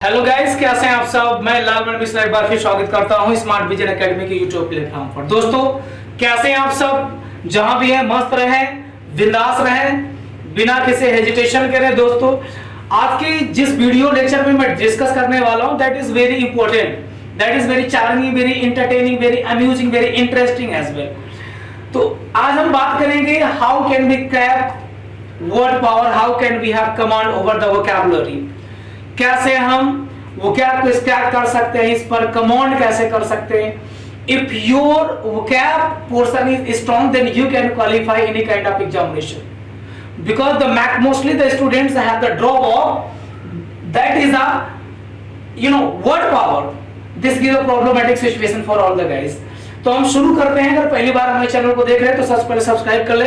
Hello guys, कैसे हैं आप सब। मैं लालमन मिश्रा एक बार फिर स्वागत करता हूं स्मार्ट विजन एकेडमी के यूट्यूब प्लेटफॉर्म पर। दोस्तों, कैसे हैं आप सब, जहां भी हैं मस्त रहें, बिंदास रहें, बिना किसी हेजिटेशन के रहें। दोस्तों, आज की जिस वीडियो लेक्चर में मैं डिस्कस करने वाला हूं that is very important, that is very challenging, very entertaining, very amusing, very interesting as well. तो आज हम बात करेंगे how can we crack word power, how can we have command over the vocabulary. कैसे हम वोकैब को stack कर सकते हैं, इस पर कमांड कैसे कर सकते हैं। If your vocab portion is strong then you can qualify any kind of examination, because the mostly the students have the drop of that is a word power. This give a problematic situation for all the guys. तो हम शुरू करते हैं। अगर पहली बार हमारे channel को देख रहे हैं तो सबसे पहले सब्सक्राइब कर ले।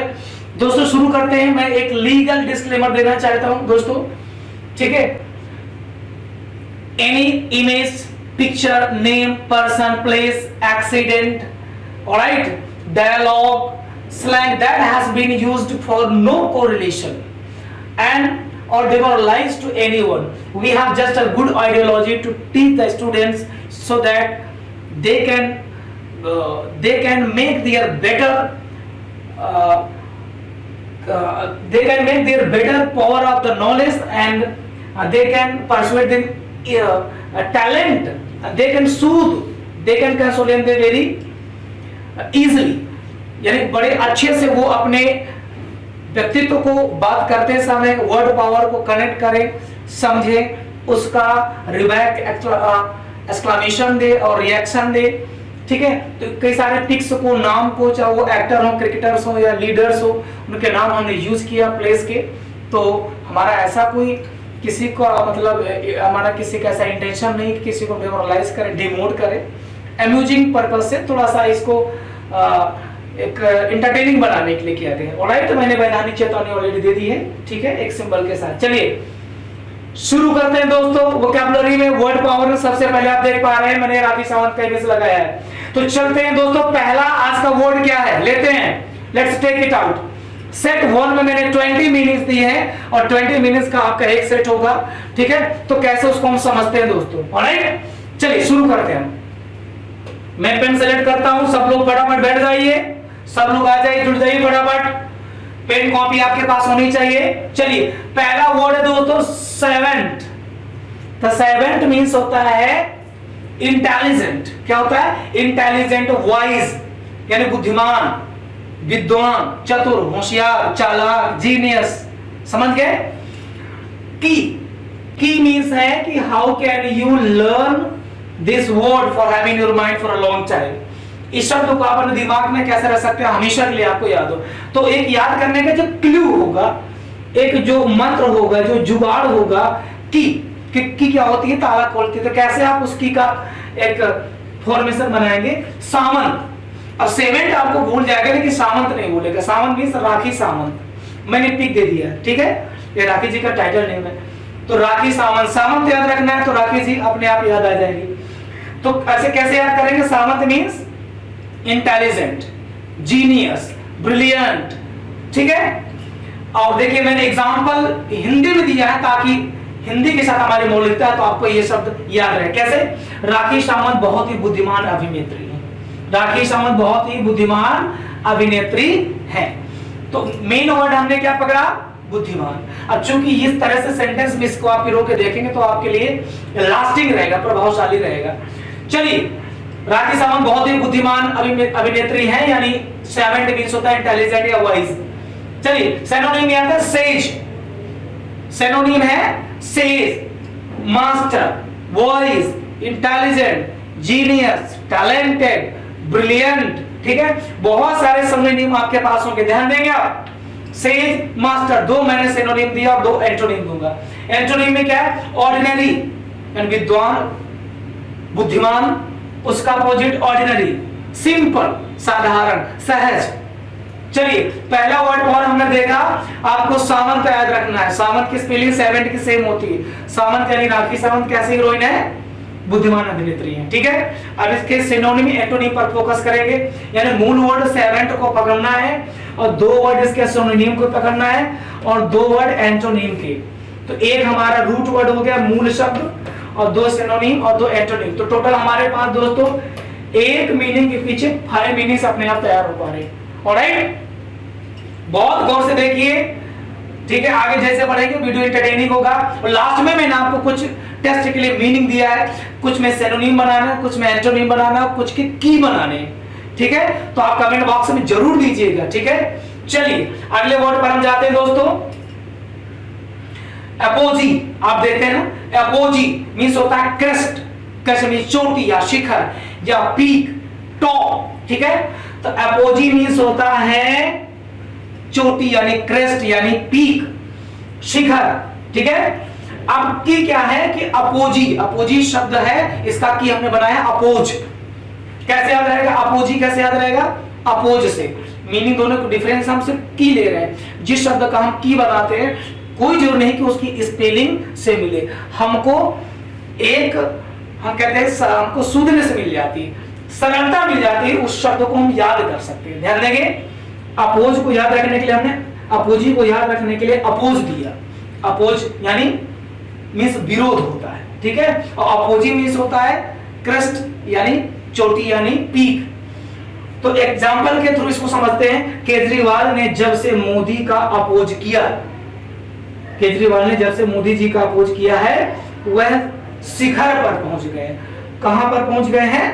दोस्तों, शुरू करते हैं। मैं एक लीगल डिस्क्लेमर देना चाहता हूं दोस्तों, ठीक है। Any image, picture, name, person, place, accident, alright, dialogue, slang that has been used for no correlation and or demoralize to anyone. We have just a good ideology to teach the students so that they can make their better power of the knowledge, and they can persuade them talent, they can soothe, they can console them very easily। यानी बड़े अच्छे से वो अपने व्यक्तित्व को बात करते समय वर्ड पावर को कनेक्ट करें, समझे, उसका रिबैक एक्सक्लेमेशन दे और रिएक्शन दे, ठीक है। तो कई सारे टिक्स को, नाम को, चाहे वो एक्टर हो, क्रिकेटर्स हो या लीडर्स हो, उनके नाम हमने यूज किया प्लेस के। तो हमारा ऐसा कोई किसी को हमारा किसी का ऐसा इंटेंशन नहीं कि किसी को डेमोरलाइज करे, डिमोट करे। अम्यूजिंग पर्पस से थोड़ा सा इसको एक एंटरटेनिंग बनाने के लिए किया गया है। ऑलराइट, तो मैंने वैधानिक चेतावनी ऑलरेडी दे दी है, ठीक है, एक सिंबल के साथ। चलिए शुरू करते हैं दोस्तों। वोकैबुलरी में वर्ड पावर में सबसे पहले आप देख पा रहे हैं मैंने राखी सावंत का इमेज लगाया है। तो चलते हैं दोस्तों, पहला आज का वर्ड क्या है लेते हैं, let's take it out. Set 1 में मैंने 20 मिनट्स दी है और 20 मिनट्स का आपका एक सेट होगा, ठीक है। तो कैसे उसको हम समझते हैं दोस्तों, ऑलराइट। चलिए शुरू करते हैं। मैं पेन सेलेक्ट करता हूं, सब लोग फटाफट बैठ जाइए, सब लोग आ जाइए, जुड़ जाइए फटाफट। पेन कॉपी आपके पास होनी चाहिए। चलिए, पहला वर्ड है दोस्तों सेवेंट। तो सेवेंट मींस होता है इंटेलिजेंट। क्या होता है? इंटेलिजेंट, वाइज, यानी बुद्धिमान, विद्वान, चतुर, होशियार, चालाक, जीनियस। समझ गए? की मींस है कि how can you learn this word for having your mind for a long time. इस शब्द को आप अपने दिमाग में कैसे रख सकते हैं, हमेशा के लिए आपको याद हो। तो एक याद करने का जो क्लू होगा, एक जो मंत्र होगा, जो जुगाड़ होगा, की क्या होती है? ताला खोलती है। तो कैसे आप उस की का एक फॉर्मेशन बनाएंगे? सामंत। अब सेवेंट आपको भूल जाएगा लेकिन सामंत नहीं भूलेगा। सामंत मींस राखी सामंत। मैंने पिक दे दिया, ठीक है, ये राखी जी का टाइटल नेम है। तो राखी सामंत, सामंत याद रखना है तो राखी जी अपने आप याद आ जाएगी। तो ऐसे कैसे याद करेंगे? सामंत मींस इंटेलिजेंट, जीनियस, ब्रिलियंट, ठीक है। और देखिए मैंने एग्जांपल हिंदी में दिया है ताकि हिंदी के साथ हमारी मौलिकता है तो आपको ये शब्द याद रहे। कैसे? राखी सावंत बहुत ही बुद्धिमान अभिनेत्री है। राखी सावंत बहुत ही बुद्धिमान अभिनेत्री है। तो मेन वर्ड हमने क्या पकड़ा? बुद्धिमान। अब चूंकि इस तरह से सेंटेंस में इसको आप पिरो के देखेंगे तो आपके लिए लास्टिंग रहेगा, प्रभावशाली रहेगा। चलिए, राखी सावंत बहुत ही बुद्धिमान अभिनेत्री है, यानी सेवेंट मींस होता है इंटेलिजेंट या वाइज। चलिए, सिनोनिम में आता है सेज। सिनोनिम है says, master, wise, intelligent, genius, talented, brilliant, ठीक है। बहुत सारे सिनोनिम आपके पास होंगे, ध्यान देंगे आप। सेज, मास्टर, दो मैंने सिनोनिम दिया और दो एंटोनिम दूंगा। एंटोनिम में क्या है? ऑर्डिनरी, यानी विद्वान, बुद्धिमान, उसका अपोजिट ऑर्डिनरी, सिंपल, साधारण, सहज। चलिए, पहला वर्ड और हमने देखा, आपको सावंत याद रखना है। सावंत की स्पेलिंग सेवेंट की सेम होती है। सावंत यानी राखी सावंत कैसी हीरोइन है? बुद्धिमान अभिनेत्री है, ठीक है। अब इसके सिनोनिम एंटोनिम पर फोकस करेंगे, यानी मूल वर्ड सेवेंट को पकड़ना है और दो वर्ड इसके सिनोनिम को पकड़ना है और दो वर्ड एंटोनिम के। तो एक हमारा रूट वर्ड हो गया मूल शब्द और 2 सिनोनिम और 2 एंटोनिम। तो टोटल हमारे पास दोस्तों एक मीनिंग के पीछे 5 मीनिंग्स अपने आप तैयार हो पा रहे हैं। ऑलराइट, बहुत गौर से देखिए, ठीक है। आगे जैसे बढ़ेंगे वीडियो एंटरटेनिंग होगा। और लास्ट में मैंने आपको कुछ टेस्ट के लिए मीनिंग दिया है, कुछ में सिनोनिम बनाना, कुछ में एंटोनिम बनाना, कुछ के की बनाने, ठीक है। तो आप कमेंट बॉक्स में जरूर दीजिएगा, ठीक है। चलिए अगले वर्ड पर हम जाते हैं दोस्तों। एपोजी, आप देखते हैं ना, एपोजी मींस होता है क्रेस्ट, क्रेस्ट मींस चोटी या शिखर या पीक, टॉप, ठीक है। तो एपोजी मींस होता है चोटी यानी क्रेस्ट यानी पीक, शिखर, ठीक है। अब की क्या है कि अपोजी, अपोजी शब्द है, इसका की हमने बनाया अपोज। कैसे याद रहेगा अपोजी, कैसे याद रहेगा अपोज से। मीनिंग दोनों को डिफरेंस हम सिर्फ की ले रहे हैं। जिस शब्द का हम की बनाते हैं कोई जरूर नहीं कि उसकी स्पेलिंग से मिले, हमको एक हम कहते हैं हमको शुद्धनेस मिल जाती है, सरलता मिल जाती है, उस शब्द को हम याद कर सकते हैं। ध्यान देंगे, अपोज को याद रखने के लिए हमने अपोजी को याद रखने के लिए अपोज दिया। अपोज यानी मींस विरोध होता है, ठीक है। और अपोजी मींस होता है क्रेस्ट यानी चोटी यानी पीक। तो एग्जांपल के थ्रू इसको समझते हैं। केजरीवाल ने जब से मोदी का अपोज किया, केजरीवाल ने जब से मोदी जी का अपोज किया है वह शिखर पर पहुंच गए। कहां पर पहुंच गए हैं?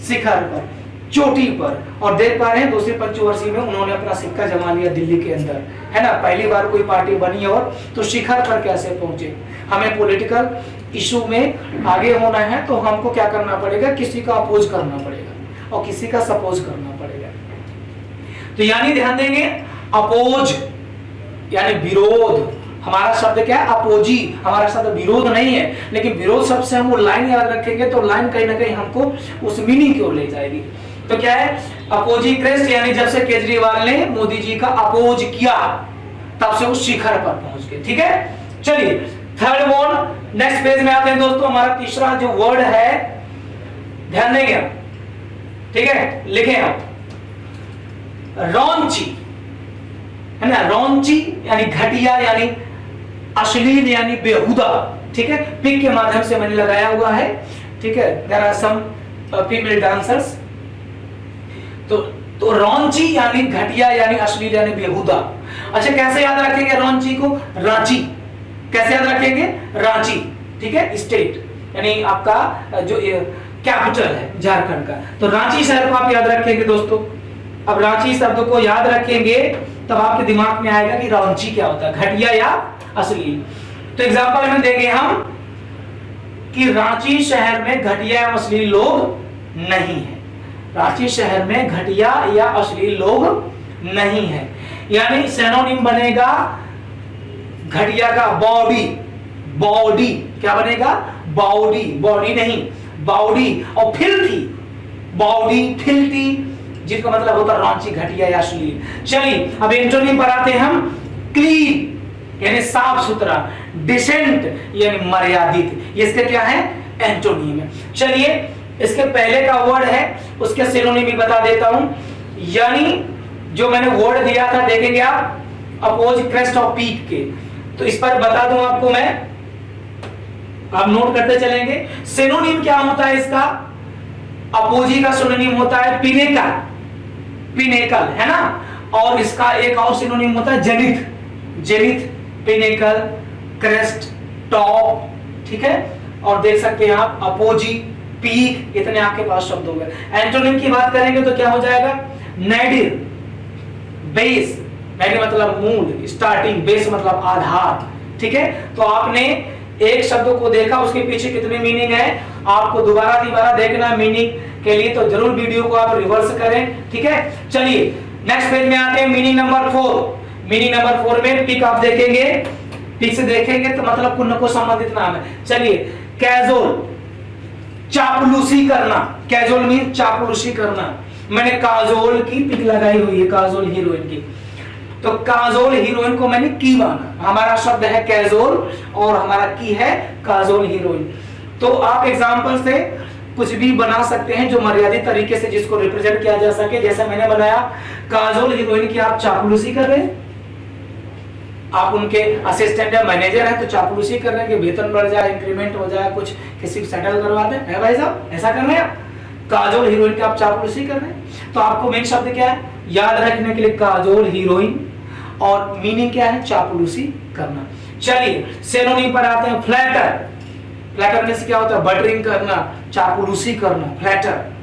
शिखर पर, चोटी पर। और देख पा रहे हैं दूसरे पंचवर्षीय में उन्होंने अपना सिक्का जमा लिया दिल्ली के अंदर, है ना। पहली बार कोई पार्टी बनी और तो शिखर पर कैसे पहुंचे। हमें पॉलिटिकल इशू में आगे होना है तो हमको क्या करना पड़ेगा, किसी का अपोज करना पड़ेगा और किसी का सपोज करना पड़ेगा। तो यानी ध्यान देंगे, अपोज यानी विरोध। हमारा शब्द क्या है? अपोजी। हमारा शब्द विरोध नहीं है, लेकिन विरोध शब्द से हम वो लाइन याद रखेंगे तो लाइन कहीं ना कहीं हमको उस मीनिंग की ओर ले जाएगी। तो क्या है? अपोजी क्रेस्ट, यानी जब से केजरीवाल ने मोदी जी का अपोज किया तब से वो शिखर पर पहुंच गए, ठीक है। चलिए थर्ड वर्ड, नेक्स्ट पेज में आते हैं दोस्तों। हमारा तीसरा जो वर्ड है, ध्यान देंगे, ठीक है, लिखें आप, रॉन्ची, है ना। रॉन्ची यानी घटिया यानी अश्लील यानी बेहुदा, ठीक है। पिक के माध्यम से मैंने लगाया हुआ है, ठीक है। There are some female dancers. तो रॉन्ची यानी घटिया यानी अश्लील यानी बेहुदा। अच्छा, कैसे याद रखेंगे रॉन्ची को? रांची। कैसे याद रखेंगे? रांची, ठीक है, स्टेट यानी आपका जो कैपिटल है झारखंड का। तो रांची शहर को आप याद रखेंगे दोस्तों। अब रांची शब्द को याद रखेंगे तब आपके दिमाग में आएगा कि रॉन्ची क्या होता है, घटिया या अश्लील। तो एग्जांपल में देंगे हम कि रांची शहर में घटिया या अश्लील लोग नहीं है। रांची शहर में घटिया या अश्लील लोग नहीं है, यानी सिनोनिम बनेगा घटिया का बॉडी। बॉडी क्या बनेगा? बॉडी, बॉडी नहीं बॉडी। और फिल्थी, बॉडी फिल्थी, जिसका मतलब होता है रांची घटिया या अश्लील। चलिए अब एंटोनिम पर आते हैं हम। क्लीन यानी साफ सुथरा, डिसेंट यानी मर्यादित, इसका क्या है? एंटोनिम है। चलिए इसके पहले का वर्ड है उसके सिनोनिम भी बता देता हूं। यानी जो मैंने वर्ड दिया था देखेंगे आप, अपोज क्रेस्ट और पीक के, तो इस पर बता दूं आपको मैं, आप नोट करते चलेंगे। सिनोनिम क्या होता है इसका? अपोजी का सिनोनिम होता है पिनेकल, पिनेकल, है ना। और इसका एक और सिनोनिम होता है zenith, zenith, pinnacle, crest, top, ठीक है। और देख सकते हैं आप अपोजी, पीक, इतने आपके पास शब्द हो गए। एंटोनिम की बात करेंगे तो क्या हो जाएगा? नैडिर, बेस, नैडिर मतलब मूल, स्टार्टिंग, बेस मतलब आधार, ठीक है। तो आपने एक शब्द को देखा, उसके पीछे कितने मीनिंग है, आपको दोबारा देखना मीनिंग के लिए, तो जरूर वीडियो को आप रिवर्स करें, ठीक है। चलिए नेक्स्ट पेज में आते हैं, मीनिंग नंबर 4। मीनिंग नंबर 4 में पिक आप देखेंगे, पिक से देखेंगे तो मतलब कुछ न कुछ संबंधित नाम है। चलिए कैजुअल, चापलूसी करना, कैजुअल मीन चापलूसी करना। मैंने काजोल की पिक लगाई हुई है, काजोल हीरोइन की, तो काजोल हीरोइन को मैंने की माना। हमारा शब्द है कैजुअल और हमारा की है काजोल हीरोइन। तो आप एग्जांपल से कुछ भी बना सकते हैं जो मर्यादित तरीके से जिसको रिप्रेजेंट किया जा सके। जैसे मैंने बनाया, काजोल हीरोइन की आप चापलूसी कर रहे हैं, आप उनके असिस्टेंट या मैनेजर हैं तो चापलूसी कर रहे हैं कि वेतन बढ़ जाए, इंक्रीमेंट हो जाए, कुछ किसी को सेटल करवा दें, है भाई साहब, ऐसा कर रहे हैं आप? काजोल हीरोइन की आप चापलूसी कर रहे हैं। तो आपको मेन शब्द क्या है याद रखने के लिए, काजोल हीरोइन, और मीनिंग क्या है चापलूसी करना। चलिए सिनोनिम पर आते हैं। फ्लैटर, फ्लैटर में से क्या होता है बटरिंग करना, चापलूसी करना, फ्लैटर।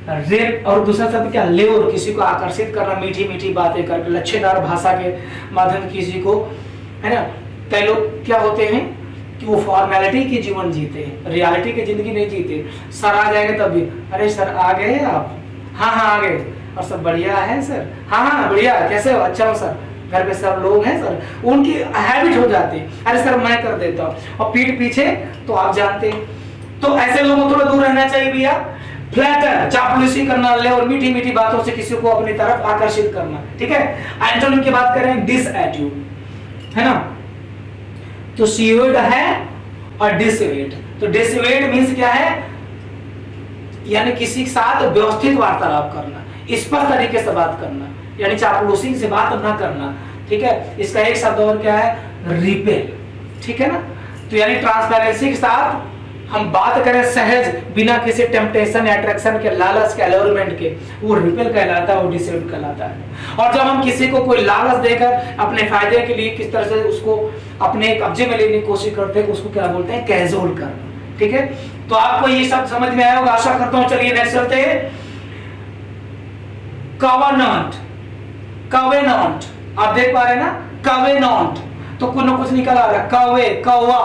रेप और दूसरा शब्द क्या लेवर, किसी को आकर्षित करना, मीठी मीठी बातें करके, लच्छेदार भाषा के माध्यम किसी को, है ना। कई लोग क्या होते हैं कि वो फॉर्मेलिटी की जीवन जीते हैं, रियलिटी की जिंदगी नहीं जीते। सर आ जाएंगे तब भी, अरे सर आ गए आप, हाँ हाँ आ गए, और सब बढ़िया है सर, हाँ हाँ बढ़िया, कैसे हो, अच्छा हो सर, घर पे सब लोग हैं सर, उनकी हैबिट हो जाती है, अरे सर मैं कर देता हूँ, और पीठ पीछे तो आप जानते हैं। तो ऐसे लोगों थोड़ा दूर रहना चाहिए भैया। फ्लैटर, चापलूसी करना, ले और मीठी मीठी बातों से किसी को अपनी तरफ आकर्षित करना, ठीक है। एंटोनिम की बात करें डिसएट्यूड, है ना। तो सीवेड है और डिसवेड। तो डिसवेड मींस क्या है, यानी किसी के साथ व्यवस्थित वार्तालाप करना, स्पष्ट तरीके से बात करना, यानी चापलूसी से बात ना करना, ठीक है। इसका एक शब्द और क्या है रिपेल, ठीक है ना। तो यानी ट्रांसपेरेंसी के साथ हम बात करें सहज, बिना किसी टेम्पटेशन, अट्रैक्शन के, लालच के, अलोरमेंट के, वो रिपेल कहलाता है, वो डिसेप्ट कहलाता है। और जब हम किसी को कोई लालच देकर अपने फायदे के लिए किस तरह से उसको अपने कब्जे में लेने की कोशिश करते हैं, उसको क्या बोलते हैं कैजुअल करना, ठीक है। तो आपको ये सब समझ में आया होगा, आशा करता हूं। चलिए नेक्स्ट चलते हैं। कवेनेंट, कवेनेंट आप देख पा रहे हैं ना, कवेनेंट, तो कुछ न कुछ निकल आ रहा है, कवे, कौवा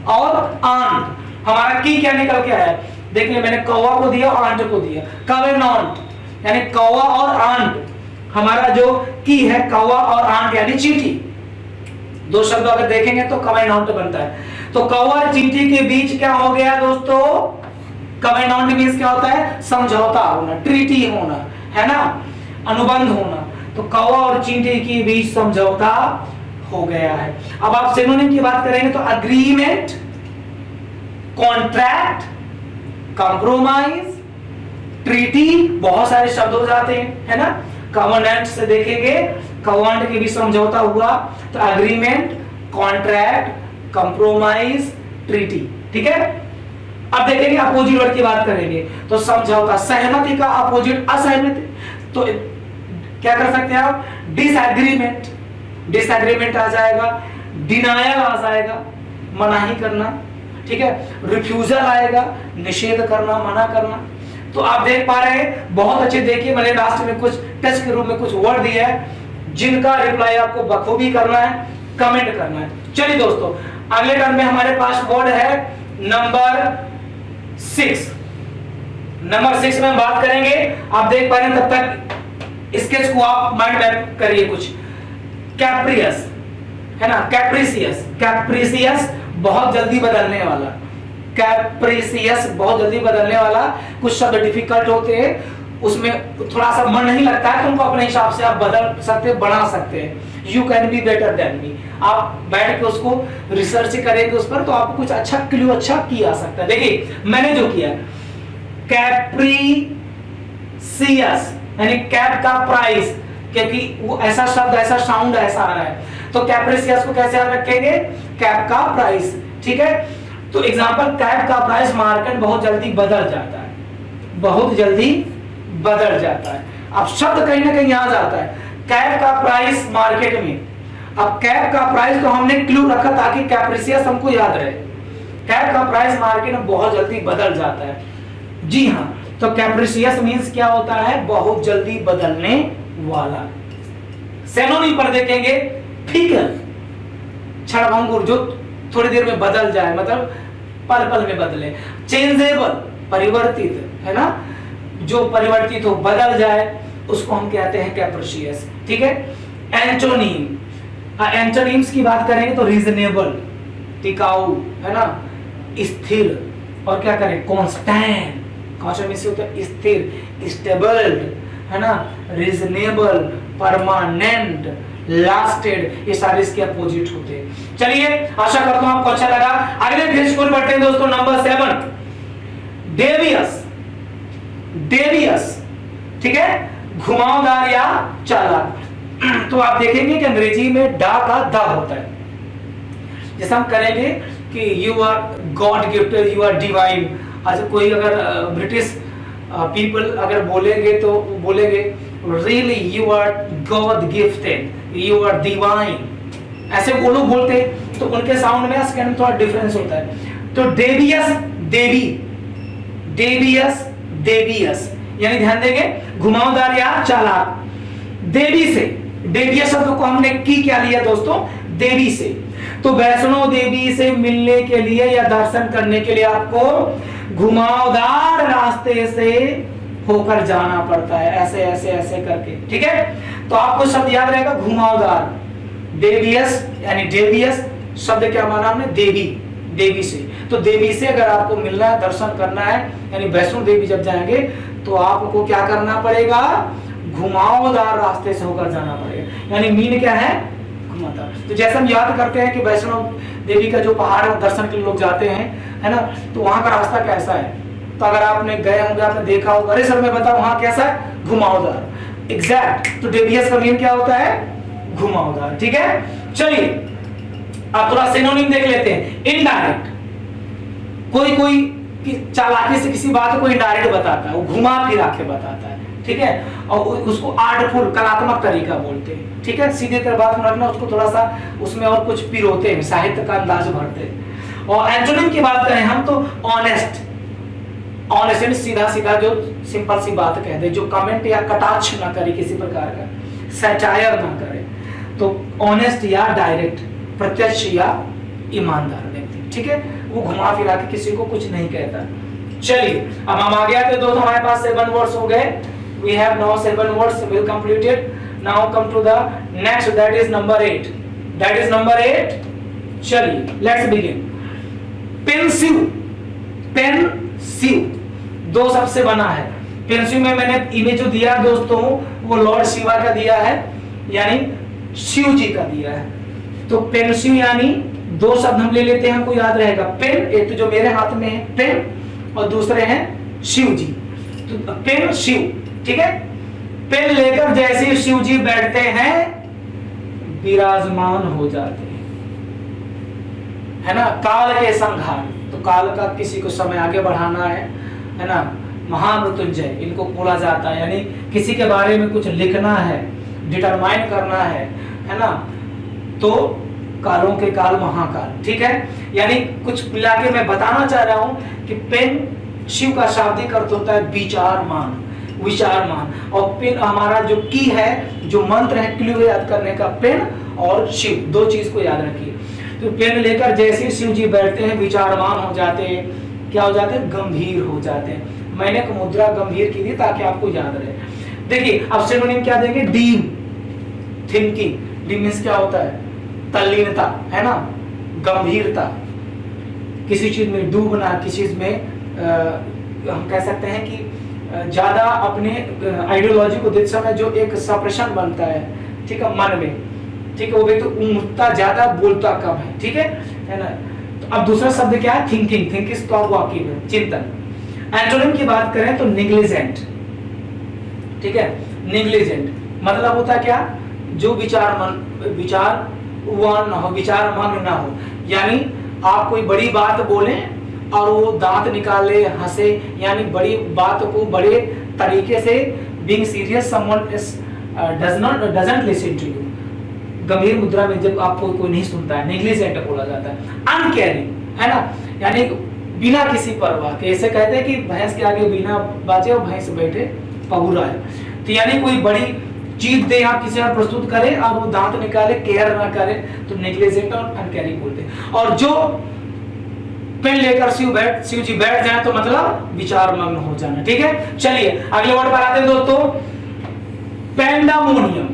और आंट। हमारा की क्या निकल के आया, देखिए मैंने कौवा को दिया और आंट को दिया। कवेनेंट यानी कौवा और आंट, हमारा जो की है कौवा और आंट यानी चींटी, दो शब्द अगर देखेंगे तो कवेनेंट बनता है। तो कौवा और चींटी के बीच क्या हो गया दोस्तों, कवेनेंट मींस क्या होता है समझौता होना, ट्रीटी होना, है ना, अनुबंध होना। तो कौवा और चींटी के बीच समझौता हो गया है। अब आप सिनोनिम की बात करेंगे तो अग्रीमेंट, कॉन्ट्रैक्ट, कंप्रोमाइज, ट्रीटी, बहुत सारे शब्द हो जाते हैं, है ना। कवेनेंट से देखेंगे, कवेनेंट के भी समझौता हुआ, तो अग्रीमेंट, कॉन्ट्रैक्ट, कंप्रोमाइज, ट्रीटी, ठीक है। अब देखेंगे अपोजिट वर्ड की बात करेंगे तो समझौता, सहमति का अपोजिट असहमति, तो क्या कर सकते हैं आप डिसएग्रीमेंट, डिसएग्रीमेंट आ जाएगा, डिनायल आ जाएगा, मनाही करना, ठीक है, रिफ्यूजल आएगा, निषेध करना, मना करना। तो आप देख पा रहे हैं, बहुत अच्छे। देखिए मैंने लास्ट में कुछ टेस्ट के रूप में कुछ वर्ड दिया है जिनका रिप्लाई आपको बखूबी करना है, कमेंट करना है। चलिए दोस्तों अगले टर्म में हमारे पास वर्ड है नंबर 6। नंबर 6 में हम बात करेंगे। आप देख पा रहे हैं, तब तक स्केच को आप माइंड मैप करिए। कुछ कैप्रियस है ना, कैप्रिसियस, कैप्रिसियस बहुत जल्दी बदलने वाला, कैप्रिसियस बहुत जल्दी बदलने वाला। कुछ शब्द डिफिकल्ट होते हैं, उसमें थोड़ा सा मन नहीं लगता है तो उनको अपने हिसाब से आप बदल सकते हैं, बना सकते हैं। You can be better than me, आप बैठ के उसको रिसर्च करेंगे उस पर तो आपको कुछ अच्छा क्लू, अच्छा किया सकता है। देखिए मैंने जो किया कैप्रिसियस यानी कैप का प्राइस, क्योंकि वो ऐसा शब्द, ऐसा साउंड ऐसा आ रहा है, तो कैप्रिसियस को कैसे याद रखेंगे, कैप का प्राइस, ठीक है। तो एग्जांपल, कैप का प्राइस मार्केट बहुत जल्दी बदल जाता है, बहुत जल्दी बदल जाता है। अब शब्द कहीं ना कहीं आ जाता है, कैप का प्राइस मार्केट में। अब कैप का प्राइस तो हमने क्लू रखा ताकि कैप्रिसियस हमको याद रहे, कैप का प्राइस मार्केट में बहुत जल्दी बदल जाता है। जी हाँ, तो कैप्रिसियस मींस क्या होता है, बहुत जल्दी बदलने वाला। सिनोनिम पर देखेंगे फिकल, क्षणभंगुर, जो थोड़ी देर में बदल जाए, मतलब पल पल में बदले। चेंजेबल, परिवर्तित, है ना, जो परिवर्तित हो, बदल जाए, उसको हम कहते हैं कैप्रिसियस, ठीक है। एंटोनिम, एंटोनिम्स की बात करेंगे तो रीजनेबल, टिकाऊ, है ना, स्थिर, और क्या करें कांस्टेंट, कांस्टेंट मींस होता है स्थिर, स्टेबल, है ना, रीजनेबल, परमानेंट, लास्टेड, ये सारे इसके अपोजिट होते हैं। चलिए आशा करता हूं आपको अच्छा लगा। अगले पेज पर बढ़ते हैं दोस्तों, नंबर 7 डेवियस, डेवियस, ठीक है, घुमावदार या चालाक। तो आप देखेंगे कि अंग्रेजी में डा का द होता है। जैसे हम करेंगे कि you are God gifted, you are divine. आज कोई अगर ब्रिटिश पीपल अगर बोलेंगे तो बोलेंगे really you are God gifted, you are divine, ऐसे वो लोग बोलते हैं। तो उनके साउंड में इसके अंदर थोड़ा डिफरेंस होता है। तो डेवियस देवी, डेवियस देवियस, यानी ध्यान देंगे घुमावदार या चालाक। देवी से, डेवियस शब्द को हमने की क्या लिया दोस्तों, देवी से। तो वैष्णो देवी से मिलने के लिए या दर्शन करने के लिए आपको घुमावदार रास्ते से होकर जाना पड़ता है, ऐसे ऐसे ऐसे करके, ठीक है। तो आपको शब्द याद रहेगा घुमावदार, डेवियस यानी डेवियस शब्द क्या माना हमने, देवी, देवी से। तो देवी से अगर आपको मिलना है, दर्शन करना है, यानी वैष्णो देवी जब जाएंगे तो आपको क्या करना पड़ेगा, घुमावदार रास्ते से होकर जाना पड़ेगा। यानी मीन क्या है, घुमावदार। तो जैसे हम याद करते हैं कि वैष्णो देवी का जो पहाड़ है दर्शन के लिए लोग जाते हैं, है ना, तो वहां का रास्ता कैसा है। तो अगर आपने गए होंगे, आपने देखा होगा, अरे सर मैं बताऊं वहां कैसा है, घुमावदार, एग्जैक्ट। तो डेवियस का मीन क्या होता है, घुमावदार, ठीक है। चलिए अब थोड़ा सिनोनिम देख लेते हैं। इनडायरेक्ट, कोई चालाकी से किसी बात को इनडायरेक्ट बताता है, वो घुमा फिरा के बताता है, ठीक है। और उसको आर्टफुल, कलात्मक तरीका बोलते हैं, ठीक है। सीधे तरह बात रखना, उसको थोड़ा सा उसमें और कुछ पिरोते हैं, साहित्य का अंदाज भरते हैं। और एंटोनिम की बात करें हम तो ऑनेस्ट, ऑनेस्ट सीधा सीधा जो सिंपल सी बात कह दे, जो कमेंट या कटाक्ष ना करे किसी प्रकार का, सैटायर ना करे। तो ऑनेस्ट या डायरेक्ट, प्रत्यक्ष या ईमानदार व्यक्ति, ठीक है। वो घुमा फिरा के किसी को कुछ नहीं कहता। चलिए अब हम आ गया तो दोस्तों हमारे पास 7 वर्ड्स हो गए। We have now 7 words well completed. Now come to the next, that is number 8. That is number 8. चलिए let's begin. पेंसिव, पेंसिव दो शब्द से बना है। पेंसिव में मैंने इमेज जो दिया दोस्तों वो लॉर्ड शिवा का दिया है, यानी शिव जी का दिया है। तो पेंसिव यानी दो शब्द हम ले लेते हैं, हमको याद रहेगा। पेन, एक तो जो मेरे हाथ में है पेन, और दूसरे हैं शिव जी। तो पेन शिव, ठीक है। पेन लेकर जैसे शिव जी बैठते हैं विराजमान हो जाते हैं, है ना। काल के संहार, तो काल का किसी को समय आगे बढ़ाना है ना। महामृत्युंजय इनको बोला जाता है, यानी किसी के बारे में कुछ लिखना है, डिटरमाइन करना है ना। तो कालों के काल महाकाल, ठीक है। यानी कुछ मिला के मैं बताना चाह रहा हूं कि पेन शिव का शाब्दिक अर्थ होता है विचारमान, विचारमान। और पेन हमारा जो की है, जो मंत्र है क्लू याद करने का, पेन और शिव, दो चीज को याद रखिए। तो पेन लेकर जैसे शिव जी बैठते हैं विचारमान हो जाते हैं, क्या हो जाते हैं, गंभीर हो जाते हैं। मैंने एक मुद्रा गंभीर की थी ताकि आपको याद रहे। देखिए अब सिनोनिम क्या देंगे, डीप, थिंकिंग। डीप मींस क्या होता है, तल्लीनता, है ना, गंभीरता, किसी चीज में डूबना, किसी चीज में हम कह सकते हैं कि ज्यादा अपने आइडियोलॉजी को देते समय जो एक सप्रेशन बनता है, ठीक है, मन में, ठीक है, वो भी तो उम्रता ज्यादा बोलता कम है, ठीक है ना। तो अब दूसरा शब्द क्या है, thinking, think is thought walking, चिंतन। एंटोनिम की बात करें तो निग्लिजेंट, ठीक है। निग्लिजेंट मतलब होता है क्या, जो विचारवान ना हो, विचारमान ना हो। यानी आप कोई बड़ी बात बोले और वो दांत निकाले, हंसे, यानी बड़ी बात को बड़े तरीके से, being serious someone doesn't listen to you. गंभीर मुद्रा में जब आपको कोई नहीं सुनता है, नेग्लिजेंट बोला जाता है। अनकेयरिंग, है ना, यानी बिना किसी परवाह के, ऐसे कहते हैं कि भैंस के आगे बिना बाजे और भैंस बैठे पहुरा है। तो यानी कोई बड़ी चीज दे आप किसी और प्रस्तुत करे और वो दांत निकाले, केयर ना करे, तो नेग्लिजेंट और अनकेयरिंग बोलते हैं। और जो पेन लेकर शिव जी बैठ जाए तो मतलब विचारमग्न हो जाना, ठीक है। चलिए अगले वर्ड पर आते हैं दोस्तों, पैंडामोनियम,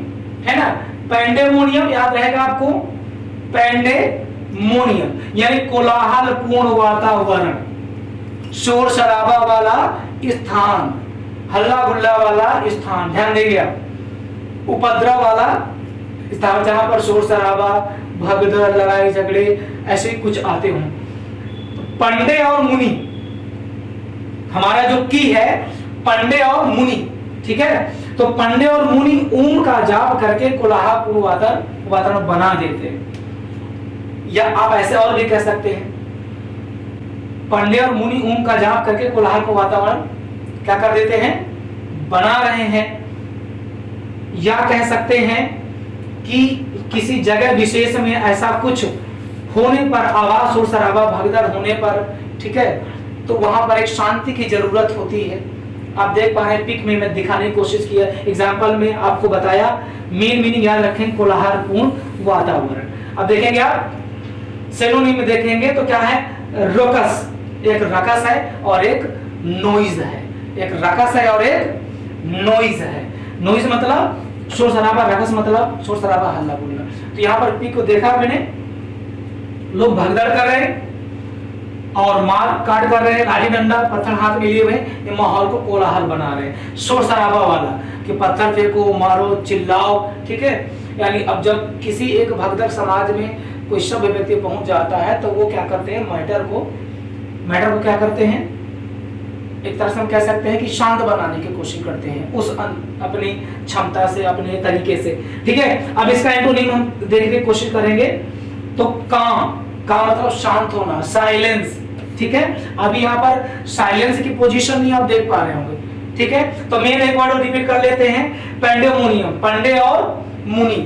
है ना। पैंडेमोनियम याद रहेगा आपको, पैंडेमोनियम यानी कोलाहल पूर्ण वातावरण, शोर शराबा वाला स्थान, हल्ला गुल्ला वाला स्थान, ध्यान देंगे आप। उपद्रव वाला स्थान जहां पर शोर शराबा, भगदड़, लड़ाई झगड़े ऐसे कुछ आते हों। पंडे और मुनि, हमारा जो की है पंडे और मुनि, ठीक है। तो पंडे और मुनि ऊम का जाप करके कोलाहलपूर्ण वातावरण बना देते हैं। या आप ऐसे और भी कह सकते हैं, पंडे और मुनि ऊम का जाप करके कोलाहलपूर्ण वातावरण क्या कर देते हैं, बना रहे हैं। या कह सकते हैं कि किसी जगह विशेष में ऐसा कुछ होने पर, आवाज शोर शराबा भगदड़ होने पर, ठीक है, तो वहां पर एक शांति की जरूरत होती है। आप देख पा रहे हैं, पिक में मैं दिखाने की कोशिश किया, एग्जाम्पल में आपको बताया, मेन मीनिंग याद रखें, कोलाहलपूर्ण वातावरण। अब देखेंगे आप सिनोनिम में देखेंगे तो क्या है, रोकस, एक रकस है और एक नॉइज है, एक रकस है और एक नॉइज है। नॉइज मतलब शोर शराबा, रकस मतलब शोर शराबा, हल्ला बोलना। तो यहाँ पर पिक को देखा मैंने, लोग भगदड़ कर रहे हैं और मार काट कर रहे हैं, लाठी डंडा पत्थर हाथ में लिए हुए, ये माहौल को कोलाहल बना रहे हैं, शोर शराबा वाला, कि पत्थर फेंको, मारो, चिल्लाओ, ठीक है। यानी अब जब किसी एक भगदड़ समाज में कोई सभ्य व्यक्ति पहुंच जाता है तो वो क्या करते हैं, मैटर को क्या करते हैं, एक तरह से हम कह सकते हैं कि शांत बनाने की कोशिश करते हैं उस अपनी क्षमता से, अपने तरीके से, ठीक है। अब इसका एंटोनिम हम देखने की कोशिश करेंगे। तो काम मतलब शांत होना, साइलेंस, ठीक है। अभी यहाँ पर साइलेंस की पोजीशन नहीं आप देख पा रहे होंगे, ठीक है। तो मेन एक वर्ड रिपीट कर लेते हैं, पेंडेमोनियम, पंडे और मुनि,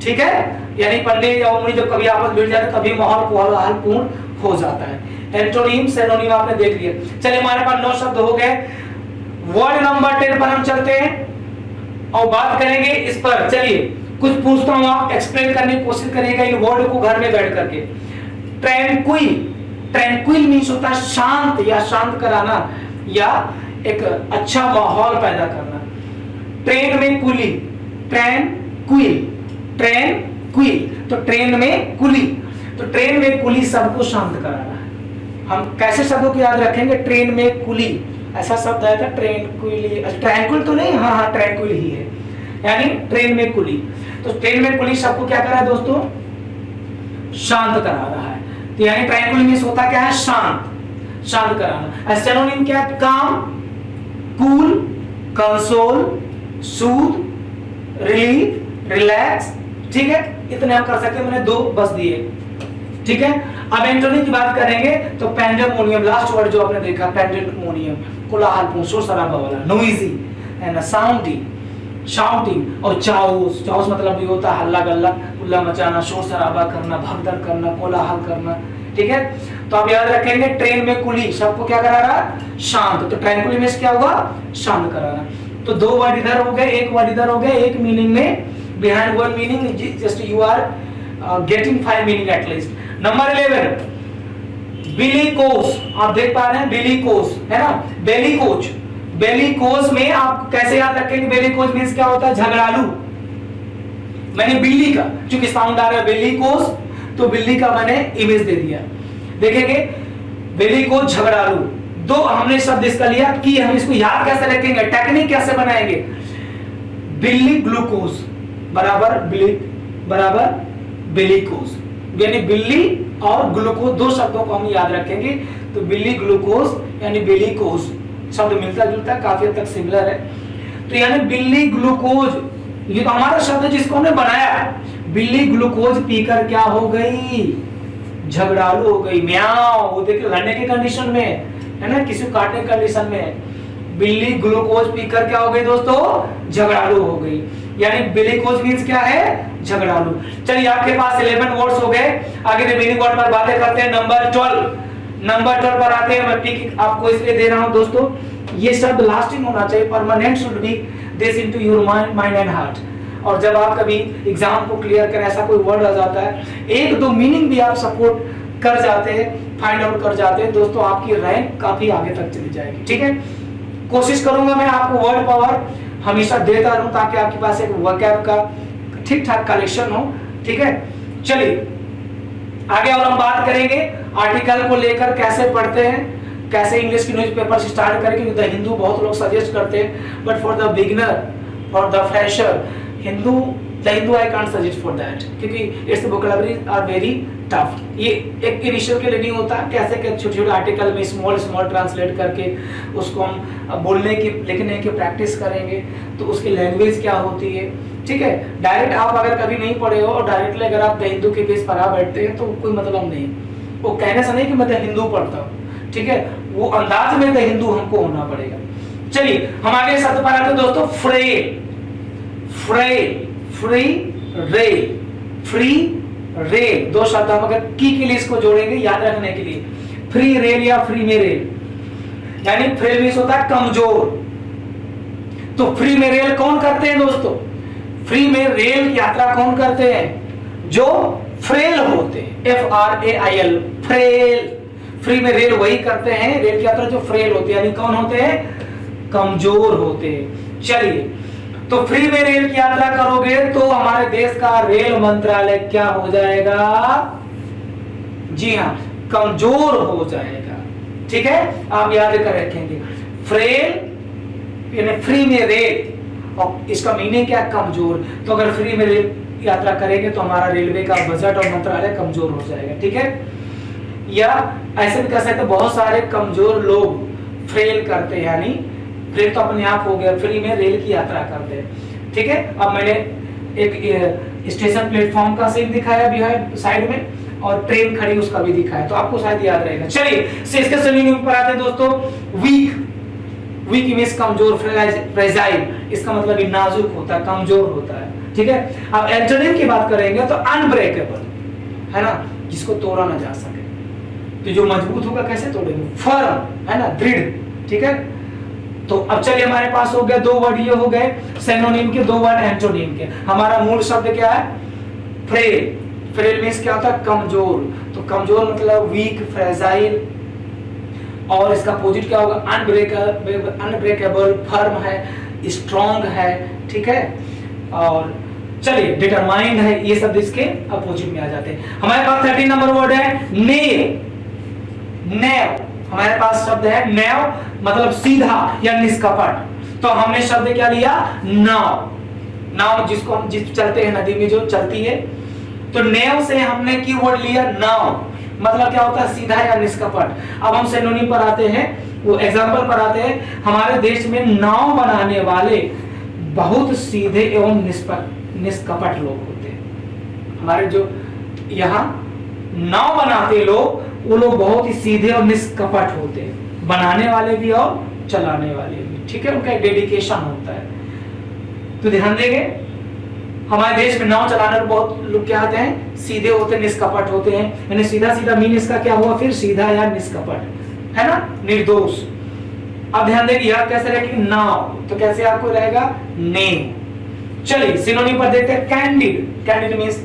ठीक है। यानी पंडे और मुनि जब कभी आपस मिल जाते तभी माहौल कोलाहलपूर्ण हो जाता है। एंटोनिम सिनोनिम आपने देख लिया। चलिए हमारे पास 9 शब्द हो गए। वर्ड नंबर 10 पर हम चलते हैं और बात करेंगे इस पर। चलिए कुछ पूछता हूं, आप एक्सप्लेन करने की कोशिश करिएगा इन वर्ड को घर में बैठ करके। ट्रैंक्विल मींस होता है शांत या शांत कराना या एक अच्छा माहौल पैदा करना। ट्रेन में कुली, ट्रैंक्विल, तो ट्रेन में कुली, तो ट्रेन में कुली सबको शांत कराना। हम कैसे शब्दों को याद रखेंगे, ट्रेन में कुली, ऐसा शब्द आया था ट्रैंक्विल तो नहीं, हाँ ट्रैंक्विल ही है, यानी ट्रेन में कुली। तो ट्रेन में कुली सबको क्या कर रहा है दोस्तों, शांत करा रहा है। तो यानी ट्रैंक्विल मींस होता क्या है, शांत कराना। सिनोनिम क्या है, काम, कूल, कंसोल, सूद, रिलीफ, रिलैक्स, ठीक है। इतने हम कर सकते हैं, मैंने 2 बस दिए, ठीक है। अब एंटोनिम की बात करेंगे तो पेंडेमोनियम, लास्ट वर्ड जो आपने देखा, पेंडेमोनियम, कोलाहलपूर्ण, शोर शराबा वाला, नॉइजी एंड शाउटिंग और चाउस मतलब भी होता है हल्ला गल्ला, उल्ला मचाना, शोर शराबा करना, भगदड़ करना, कोलाहल करना, ठीक है। तो आप याद रखेंगे ट्रेन में कुली सबको क्या करा रहा, शांत। तो ट्रैंक्विल मींस क्या होगा, शांत कराना। तो 2 वर्ड इधर हो गए, 1 वर्ड इधर हो गए, एक मीनिंग में, behind one meaning, just you are getting 5 meaning at least. Number 11 bellicose, आप देख पा रहे हैं बिलीकोस है ना, बेलीकोच। बेलीकोस में आप कैसे याद रखेंगे, बेलीकोस मींस क्या होता है, झगड़ालू। मैंने बिल्ली का, चूंकि साउंड आ रहा है बेलीकोस, तो बिल्ली का मैंने इमेज दे दिया। देखेंगे बेलीकोस झगड़ालू, 2 हमने शब्द इसका लिया कि हम इसको याद कैसे रखेंगे, टेक्निक कैसे बनाएंगे। बिल्ली ग्लूकोज बराबर बेलीकोस, यानी बिल्ली और ग्लूकोज 2 शब्दों को हम याद रखेंगे। तो बिल्ली ग्लूकोज यानी बेलीकोस, शब्द मिलता जुलता काफी हद तक सिमिलर है। तो यानी बिल्ली ग्लूकोज, ये तो हमारा शब्द है जिसको हमने बनाया। बिल्ली ग्लूकोज पीकर क्या हो गई, झगड़ालू हो गई, म्याऊ, देखिए लड़ने की कंडीशन में है ना, किसी को काटने की कंडीशन में। बिल्ली ग्लूकोज पीकर क्या हो गई दोस्तों, झगड़ालू हो गई। यानी बिलीकोज मींस क्या है, झगड़ालू। चलिए आपके पास 11 वर्ड्स हो गए, आगे रिमेनिंग वर्ड पर बातें करते हैं। नंबर 12 पर आते हैं। मैं पिक आपको इसलिए दे रहा हूं दोस्तों, ये शब्द लास्टिंग होना चाहिए, permanent should be this into your mind and heart. और जब आप कभी एग्जाम को क्लियर करें, ऐसा कोई वर्ड आ जाता है, 1-2 मीनिंग भी आप सपोर्ट कर जाते हैं, फाइंड आउट कर जाते हैं दोस्तों, आपकी रैंक काफी आगे तक चली जाएगी, ठीक है। कोशिश करूंगा मैं आपको वर्ड पावर हमेशा देता रहूं ताकि आपके पास एक वोकैब का ठीक ठाक कलेक्शन हो, ठीक है। चलिए आगे और हम बात करेंगे आर्टिकल को लेकर, कैसे पढ़ते हैं, कैसे इंग्लिश की न्यूज़पेपर से स्टार्ट करके। द हिंदू बहुत लोग सजेस्ट करते हैं, but for the beginner, for the fresher, Hindu the Hindu I can't suggest for that, क्योंकि its vocabulary are very tough. ये एक इनिशियल के लिए नहीं होता, कैसे के छोटे छोटे आर्टिकल में स्मॉल स्मॉल ट्रांसलेट करके उसको हम बोलने की लिखने की प्रैक्टिस करेंगे, तो उसकी लैंग्वेज क्या होती है, ठीक है। डायरेक्ट आप अगर कभी नहीं पढ़े हो और डायरेक्टली अगर आप द हिंदू के पेज पर आ बैठते हैं तो कोई मतलब नहीं। वो कहने से नहीं कि मैं द हिंदू पढ़ता हूँ, ठीक है, वो अंदाज में द हिंदू हमको होना पड़ेगा। चलिए हम आगे शब्द पर आते हैं दोस्तों। Frail, frail, free rail, free rail, दो शब्द हम अगर की के लिए इसको जोड़ेंगे याद रखने के लिए, फ्री रेल या फ्री में रेल, यानी फ्रेल मींस होता है कमजोर। तो फ्री में रेल कौन करते हैं दोस्तों? फ्री में रेल की यात्रा कौन करते हैं? जो फ्रेल होते हैं, FRAIL, फ्रेल। फ्री में रेल वही करते हैं, रेल की यात्रा जो फ्रेल होते हैं, यानी कौन होते हैं? कमजोर होते हैं। चलिए, तो फ्री में रेल की यात्रा करोगे तो हमारे देश का रेल मंत्रालय क्या हो जाएगा? जी हाँ, कमजोर हो जाएगा, ठीक है, आप याद कर रखेंगे। फ्रेल यानी फ्री में रेल, और इसका मीनिंग क्या? कमजोर। तो अगर फ्री में रेल यात्रा करेंगे तो हमारा रेलवे का बजट और मंत्रालय कमजोर हो जाएगा, ठीक है। या ऐसे भी कह सकते, बहुत सारे कमजोर लोग फ्रेल करते हैं, यानी फ्रेल तो अपने आप हो गया, फ्री में रेल की यात्रा करते हैं, ठीक है। अब मैंने एक स्टेशन प्लेटफॉर्म का सीन दिखाया भी है साइड में, और ट्रेन खड़ी उसका भी दिखाया, तो आपको शायद याद रहेगा। चलिए इसके सिनोनिम पर आते हैं दोस्तों। वीक, वीक मींस कमजोर, फ्रेजाइल, इसका मतलब ये नाजुक होता है, कमजोर होता है, ठीक है। अब एंटोनिम की बात करेंगे तो अनब्रेकेबल, है ना, जिसको तोड़ा ना जा सके। तो जो मजबूत होगा कैसे तोड़ेंगे? फर्म, है ना, दृढ़, ठीक है। तो अब चलिए हमारे पास हो गया दो वर्ड, ये हो गए सिनोनिम के, दो वर्ड एंटोनिम के। हमारा मूल शब्द क्या है? फ्रेल। फ्रेल मींस क्या होता है? कमजोर। तो कमजोर मतलब वीक, फ्रेजाइल, और इसका अपोजिट क्या होगा? अनब्रेकेबल, अनब्रेकेबल, फर्म है, स्ट्रॉन्ग है, ठीक है। और चलिए डिटरमाइंड है, ये सब इसके अपोजिट में आ जाते हैं। हमारे पास 13 नंबर वर्ड है नेव। नेव हमारे पास शब्द है नेव, मतलब सीधा या निष्कपट। तो हमने शब्द क्या लिया? नाव। नाव जिसको हम जिस चलते हैं नदी में जो चलती है, तो नेव से हमने कीवर्ड लिया नाव, मतलब क्या होता है? सीधा या निष्कपट। अब हम सिनोनिम पर आते हैं, वो एग्जांपल पर आते हैं। हमारे देश में नाव बनाने वाले बहुत सीधे एवं निष्कपट लोग होते हैं। हमारे जो यहाँ नाव बनाते लोग, वो लोग बहुत ही सीधे और निष्कपट होते हैं, बनाने वाले भी और चलाने वाले भी, ठीक है। उनका एक डेडिकेशन होता है। तो ध्यान देंगे, हमारे देश में नाव चलाने वाले बहुत लोग क्या होते हैं? सीधे होते हैं, निष्कपट होते हैं। यानी सीधा सीधा मीन इसका क्या हुआ फिर? सीधा या निष्कपट, है ना, निर्दोष। अब ध्यान देंगे यार कैसे रखेंगे? नाव, तो कैसे आपको रहेगा? नेम। चलिए सिनोनिम पर देखते हैं। कैंडिड। कैंडिड मींस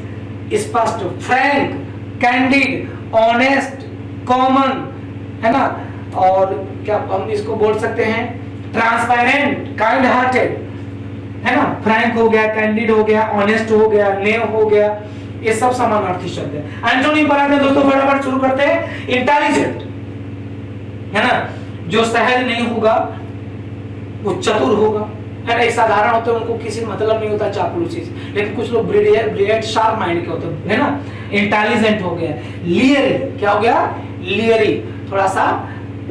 स्पष्ट, फ्रैंक, कैंडिड, ऑनेस्ट, कॉमन, है ना। और क्या हम इसको बोल सकते हैं? ट्रांसपेरेंट, काइंड हार्टेड, है ना। फ्रैंक हो गया, कैंडिड हो गया, ऑनेस्ट हो गया, नेव हो गया, ये सब समानार्थी शब्द है। एंटोनिम पर आते हैं दोस्तों, फटाफट शुरू करते हैं। इंटेलिजेंट, है ना, जो सहज नहीं होगा वो चतुर होगा, है ना। एक साधारण होते हैं, उनको किसी मतलब नहीं होता चापलूसी से, लेकिन कुछ लोग ब्रिलियंट शार्प माइंड के होते हैं, है ना। इंटेलिजेंट हो गया। लियरी, क्या हो गया? लियरी, थोड़ा सा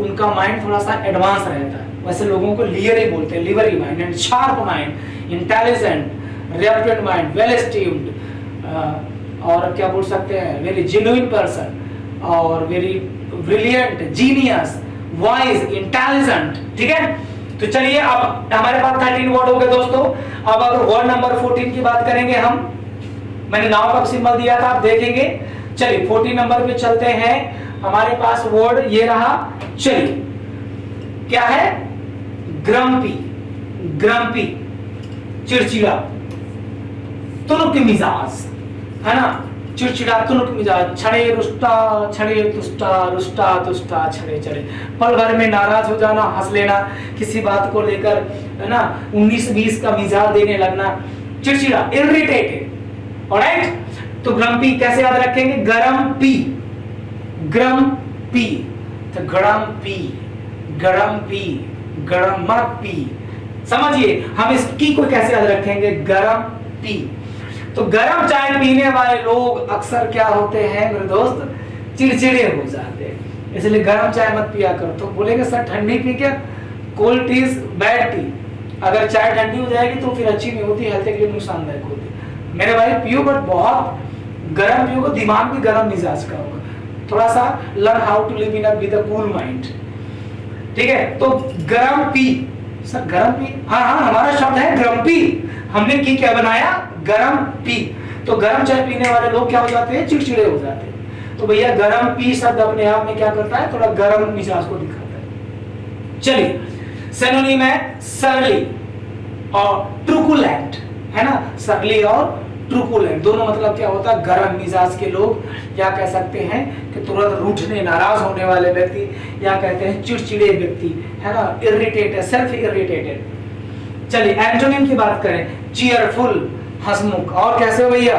उनका माइंड थोड़ा सा एडवांस रहता है, वैसे लोगों को लियरी बोलते हैं, livery mind. And sharp mind, intelligent, reputed mind, well esteemed, और क्या बोल सकते हैं? वेरी जेन्युइन पर्सन, और very brilliant, genius, wise, intelligent, ठीक है। तो चलिए अब हमारे पास 13 वर्ड हो गए दोस्तों। अब अगर वर्ड नंबर 14 की बात करेंगे हम, मैंने नाव का सिंबल दिया था, आप देखेंगे। चलिए 14 नंबर पे चलते हैं। हमारे पास वर्ड ये रहा। चलिए क्या है? ग्रम्पी। ग्रम्पी, चिड़चिड़ा, तुनुक मिजाज, है ना, चिड़चिड़ा, तुनुक मिजाज, छड़े रुष्टा, छड़े तुष्टा, रुष्टा तुष्टा, छड़े छड़े, पल भर में नाराज हो जाना, हंस लेना, किसी बात को लेकर, है ना, 19-20 का मिजाज देने लगना, चिड़चिड़ा, इरिटेटेड। ऑलराइट, तो ग्रम्पी कैसे याद रखेंगे? गरम पी, गरम पी, तो गरम पी, गरम पी, गरम पी। समझिए हम इसकी को कैसे याद रखेंगे? गरम पी। तो गर्म चाय पीने वाले लोग अक्सर क्या होते हैं मेरे दोस्त, चिड़चिड़े हो जाते हैं, इसलिए गर्म चाय मत पिया करो। तो बोलेंगे सर ठंडी पी के, cold T is bad T, अगर चाय ठंडी हो जाएगी तो फिर अच्छी नहीं होती, हेल्थ के लिए नुकसानदायक होती है। मेरे भाई पियो, बट बहुत गर्म पियोगे, दिमाग भी गर्म मिजाज का होगा। थोड़ा सा learn how to live in with a cool mind, ठीक है। तो गर्म पी, सर गर्म पी, हाँ हमारा शब्द है ग्रम्पी, हमने की क्या बनाया, गर्म पी। तो गर्म चाय पीने वाले लोग क्या हो जाते हैं, चिड़चिड़े हो जाते हैं। तो भैया गर्म पी शब्द अपने आप में क्या करता है, थोड़ा गर्म मिजाज को दिखाता है। चलिए सिनोनिम है सरली और ट्रुकुलेंट, है ना। सरली और ट्रुकुलेंट दोनों मतलब क्या होता है, गर्म मिजाज के लोग, या कह सकते हैं कि तुरंत रूठने नाराज होने वाले व्यक्ति, या कहते हैं चिड़चिड़े व्यक्ति, है ना, इरिटेटेड, सेल्फ इरिटेटेड। चलिए एंटोनिम की बात करें, चीयरफुल, हंसमुख। और कैसे हो भैया,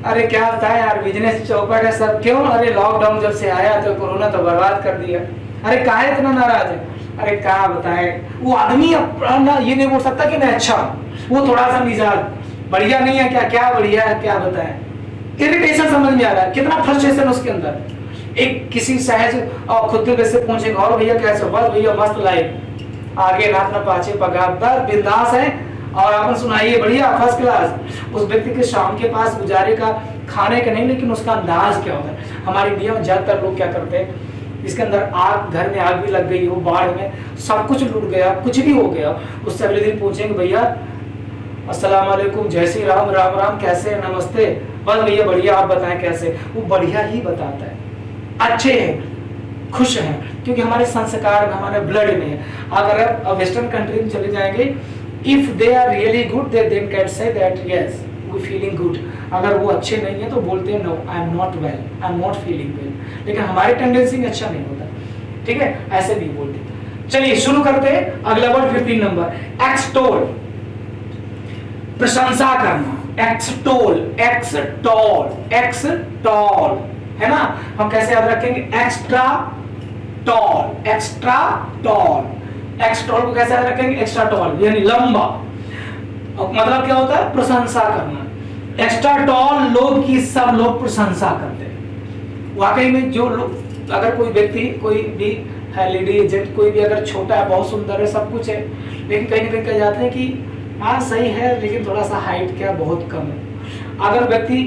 अरे क्या बताएं यार, बिजनेस चौपट है सब। क्यों, अरे लॉकडाउन जब से आया तो कोरोना तो बर्बाद कर दिया। अरे काहे इतना नाराज है, अरे क्या बताएं, वो आदमी अपना ये नहीं बोल सकता कि मैं अच्छा, वो थोड़ा सा मिजाज बढ़िया नहीं है, क्या क्या बढ़िया है, क्या बताएं, इरिटेशन समझ में आ रहा है, कितना फ्रस्ट्रेशन उसके अंदर। एक किसी सहज और खुद से पूछेगा, और भैया कैसे हो, बस भैया मस्त लाइफ, आगे रात में पाछे पगार, बिंदास है, और आपन सुनाइए बढ़िया फर्स्ट क्लास। उस व्यक्ति के शाम के पास गुजारे का खाने का नहीं, लेकिन उसका अंदाज क्या होता है। हमारे इंडिया में ज्यादातर लोग क्या करते हैं, इसके अंदर आग, घर में आग भी लग गई हो, बाढ़ में सब कुछ लूट गया, कुछ भी हो गया, उससे अगले दिन पूछेंगे भैया अस्सलाम वालेकुम, जय श्री राम, राम राम, कैसे हैं, नमस्ते, बस भैया बढ़िया, आप बताएं कैसे। वो बढ़िया ही बताता है, अच्छे हैं, खुश हैं, क्योंकि हमारे संस्कार, हमारे ब्लड में है। अगर आप वेस्टर्न कंट्री में चले जाएंगे, if they are really good they then can say that yes we feeling good. अगर वो अच्छे नहीं है तो बोलते हैं no I am not well, I am not feeling well. लेकिन हमारी टेंडेंसी में अच्छा नहीं होता, ठीक है, ऐसे नहीं बोलते। चलिए शुरू करते हैं अगला वर्ड 15 नंबर, एक्सटोल, प्रशंसा करना। एक्सटोल, एक्सटॉल, एक्सटॉल, है ना। हम कैसे याद रखेंगे, extra tall, extra tall. Extol को कैसे याद रखेंगे, एक्स्ट्रा टॉल यानी लंबा, मतलब क्या होता है, प्रशंसा करना। एक्स्ट्रा टॉल लोग की सब लोग प्रशंसा करते हैं। वाकई में जो लोग, अगर कोई व्यक्ति, कोई भी है लेडी एजेंट, कोई भी अगर छोटा है, बहुत सुंदर है, सब कुछ है, लेकिन कहीं ना कहीं कह जाते हैं कि हाँ सही है, लेकिन थोड़ा सा हाइट क्या बहुत कम है। अगर व्यक्ति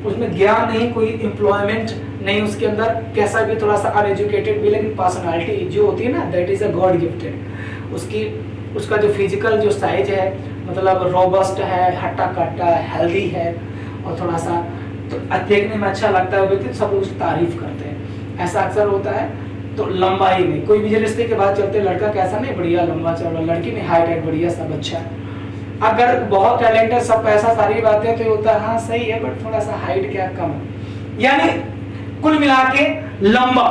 उसमें ज्ञान नहीं, कोई एम्प्लॉयमेंट नहीं उसके अंदर, कैसा भी थोड़ा सा अनएजुकेटेड भी, लेकिन पर्सनालिटी जो होती है ना, that is a God gifted. उसका जो फिजिकल जो साइज है, मतलब रोबस्ट है, हट्टा कट्टा, हेल्दी है, और थोड़ा सा तो देखने में अच्छा लगता है व्यक्ति, सब लोग उसकी तारीफ करते हैं। ऐसा अक्सर होता है। तो लंबाई में कोई भी रिश्ते के बाद चलते, लड़का कैसा नहीं, बढ़िया लंबा चौड़ा, लड़की में हाइट बढ़िया, सब अच्छा है। अगर बहुत टैलेंट है, सब पैसा, सारी बातें, तो होता है हाँ सही है, बट थोड़ा सा हाइट क्या कम है, यानी कुल मिला के लंबा।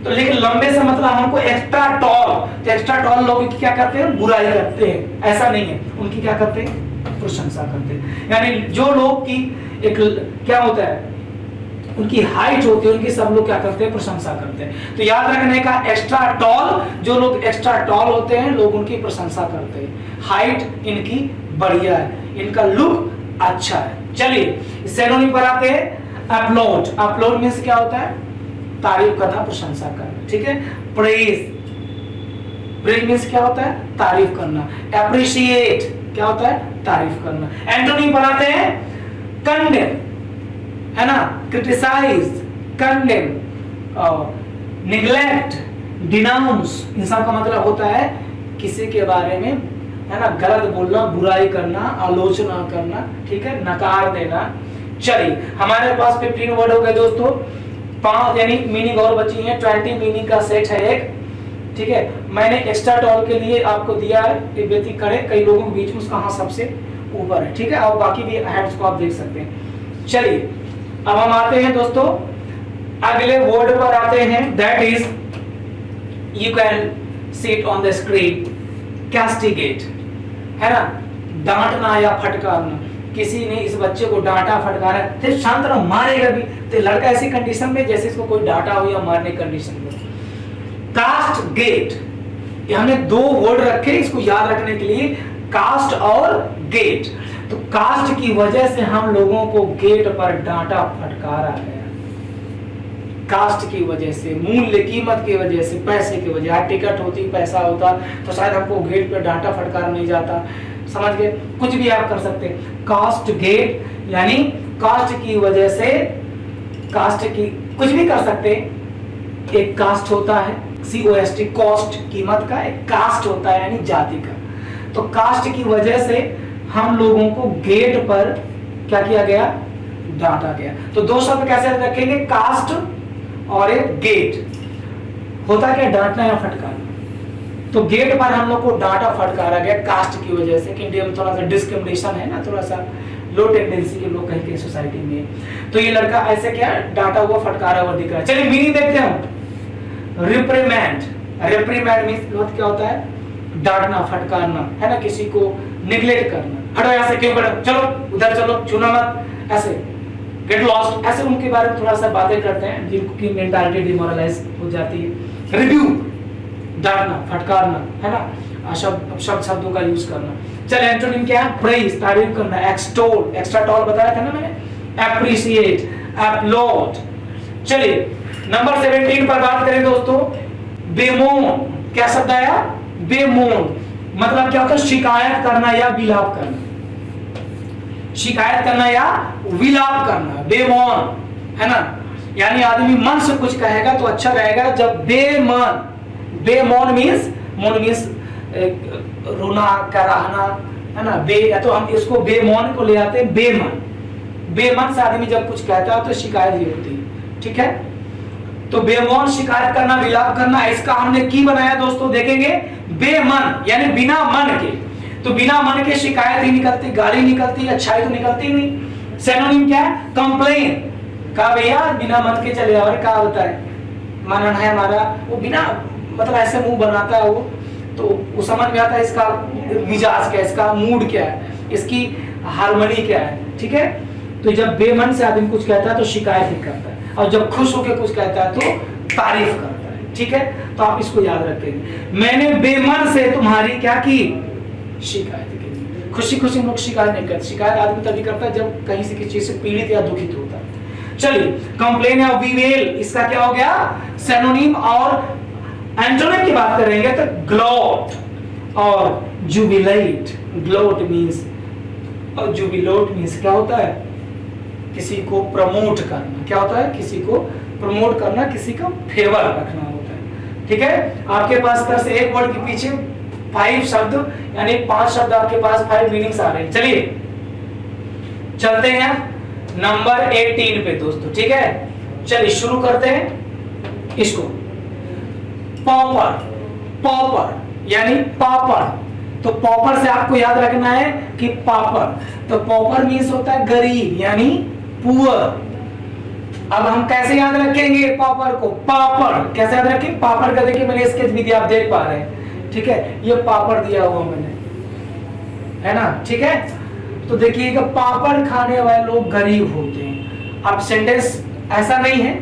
तो लेकिन लंबे से मतलब हमको एक्स्ट्रा टॉल, तो एक्स्ट्रा टॉल लोग की क्या करते हैं, बुराई करते हैं, ऐसा नहीं है, उनकी क्या करते हैं, प्रशंसा करते हैं। यानी जो लोग की एक क्या होता है, उनकी हाइट होती है, उनकी सब लोग क्या करते हैं, प्रशंसा करते हैं। तो याद रखने का, एक्स्ट्रा टॉल, जो लोग एक्स्ट्रा टॉल होते हैं, लोग उनकी प्रशंसा करते हैं। हाइट इनकी बढ़िया है, इनका लुक अच्छा है। चलिए सिनोनिम पर आते हैं, अपलोड। अपलोड मींस क्या होता है, तारीफ करना, प्रशंसा करना, ठीक है। प्रेज, प्रेज मींस क्या होता है, तारीफ करना। एप्रिशिएट क्या होता है, तारीफ करना। एंटोनिम पर आते हैं, कंडेम, है ना, क्रिटिसाइज, कंडेम, निग्लेक्ट, डिनाउंस। इन सब का मतलब होता है किसी के बारे में, है ना, गलत बोलना, बुराई करना, आलोचना करना, ठीक है, नकार देना। चलिए हमारे पास 15 वर्ड हो गए दोस्तों, 5 यानी मीनिंग और बची हैं, 20 मीनिंग का सेट है एक, ठीक है। मैंने एक्स्ट्रा टॉल के लिए आपको दिया है, एक व्यक्ति खड़े, कई लोगों के बीच में, उसका हाथ सबसे ऊपर है, ठीक है, और बाकी भी हेड्स को आप देख सकते हैं। चलिए अब हम आते हैं दोस्तों अगले वर्ड पर आते हैं, that is you can see it on the screen, castigate, है ना, डांटना या फटकारना। किसी ने इस बच्चे को डांटा, फटकारा, तो शांत रहो, मारेगा भी, तो लड़का ऐसी कंडीशन में जैसे इसको कोई डांटा हो या मारने कंडीशन में। कास्ट गेट, हमने 2 वर्ड रखे इसको याद रखने के लिए, कास्ट और गेट। तो कास्ट की वजह से हम लोगों को गेट पर डांटा फटकारा गया, कास्ट की वजह से, मूल्य कीमत की वजह से, पैसे की वजह। टिकट होती, पैसा होता तो शायद हमको गेट पर डांटा फटकारा नहीं जाता। समझ गए? कुछ भी आप कर सकते। कास्ट गेट यानी कास्ट की वजह से, कास्ट की कुछ भी कर सकते। एक कास्ट होता है COST, कॉस्ट कीमत का, एक कास्ट होता है यानी जाति का। तो कास्ट की वजह से हम लोगों को गेट पर क्या किया गया? डांटा गया। तो दो शब्द कैसे रखेंगे? कास्ट और एक गेट। होता क्या? डांटना या फटकारना। तो गेट पर हम लोग को डांटा फटकारा गया कास्ट की वजह से कि इंडिया में थोड़ा सा डिस्क्रिमिनेशन है ना, थोड़ा सा लो टेंडेंसी के लोग कहीं कहीं सोसाइटी में। तो ये लड़का ऐसे क्या डांटा हुआ, फटकारा हुआ दिख रहा है। चलिए मीनिंग देखते हैं। रिप्रीमेंड, रिप्रीमेंड मींस क्या होता है? डांटना, फटकारना, है ना, किसी को निग्लेक्ट करना। हटो यहाँ से, क्यों खड़े? चलो उधर चलो, छूना मत, ऐसे गेट लॉस्ट, ऐसे उनके बारे में थोड़ा सा बातें करते हैं जिनकी मेंटालिटी डिमोरलाइज हो जाती है। रिव्यू, डांटना, फटकारना, है ना, शब्दों का यूज करना। चल एंटोनिम क्या है? प्रेज, तारीफ करना। एक्सटोल, एक्स्ट्राटोल बताया था ना मैंने। Appreciate, applaud. चलिए नंबर 17 पर बात करें दोस्तों। बेमोन, क्या शब्द आया? बेमोन मतलब क्या होता है? शिकायत करना या विलाप करना। शिकायत करना या विलाप करना, बेमौन, है ना। यानी आदमी मन से कुछ कहेगा तो अच्छा रहेगा जब बेमन, बेमौन मींस, मौन मींस रोना, कराहना, है ना। बे या तो हम इसको बेमौन को ले आते हैं बेमन। बेमन से आदमी जब कुछ कहता है तो शिकायत ही होती है, ठीक है। तो बेमौन शिकायत करना, विलाप करना, इसका हमने की बनाया दोस्तों, देखेंगे। बेमन यानी बिना मन के, तो बिना मन के शिकायत ही निकलती, गाली निकलती, अच्छाई तो निकलती नहीं। सिनोनिम क्या है? कंप्लेन। कहा भैया बिना मन के चले और क्या होता है? मनन है हमारा, वो बिना मतलब ऐसे मुंह बनाता है वो, तो वो समझ में आता है इसका मिजाज क्या है, इसका मूड क्या है, इसकी हार्मनी क्या है, ठीक है। तो जब बेमन से आदमी कुछ कहता है तो शिकायत ही करता है, और जब खुश होकर कुछ कहता है तो तारीफ करता है, ठीक है। तो आप इसको याद रखेंगे। मैंने बेमन से तुम्हारी क्या की? शिकायत की। खुशी खुशी लोग शिकायत नहीं करते। शिकायत आदमी तभी करता है जब कहीं से किसी चीज से पीड़ित या दुखित होता है। चलिए कंप्लेन या बीवेल, इसका क्या हो गया? सिनोनिम। और एंटोनिम की बात करेंगे तो ग्लोट और जुबिलेट। ग्लोट मींस और जुबिलोट मींस क्या होता है? किसी को प्रमोट करना। क्या होता है? किसी को प्रमोट करना, किसी का फेवर रखना होता है, ठीक है। आपके पास तरह से एक वर्ड के पीछे 5 शब्द यानी 5 शब्द आपके पास 5 मीनिंग्स आ रहे हैं। चलिए चलते हैं नंबर 18 पे दोस्तों, ठीक है। चलिए शुरू करते हैं इसको। पॉपर, पॉपर यानी पापड़। तो पॉपर से आपको याद रखना है कि पापड़, तो पॉपर मींस होता है गरीब यानी पुअर। अब हम कैसे याद रखेंगे पॉपर को? पापड़ कैसे याद रखें? पापड़ का देखिए मैंने स्केच भी दिया, आप देख पा रहे हैं, ठीक है। ये पापड़ दिया हुआ मैंने, है ना, ठीक है। तो देखिएगा पापड़ खाने वाले लोग गरीब होते हैं। अब सेंटेंस ऐसा नहीं है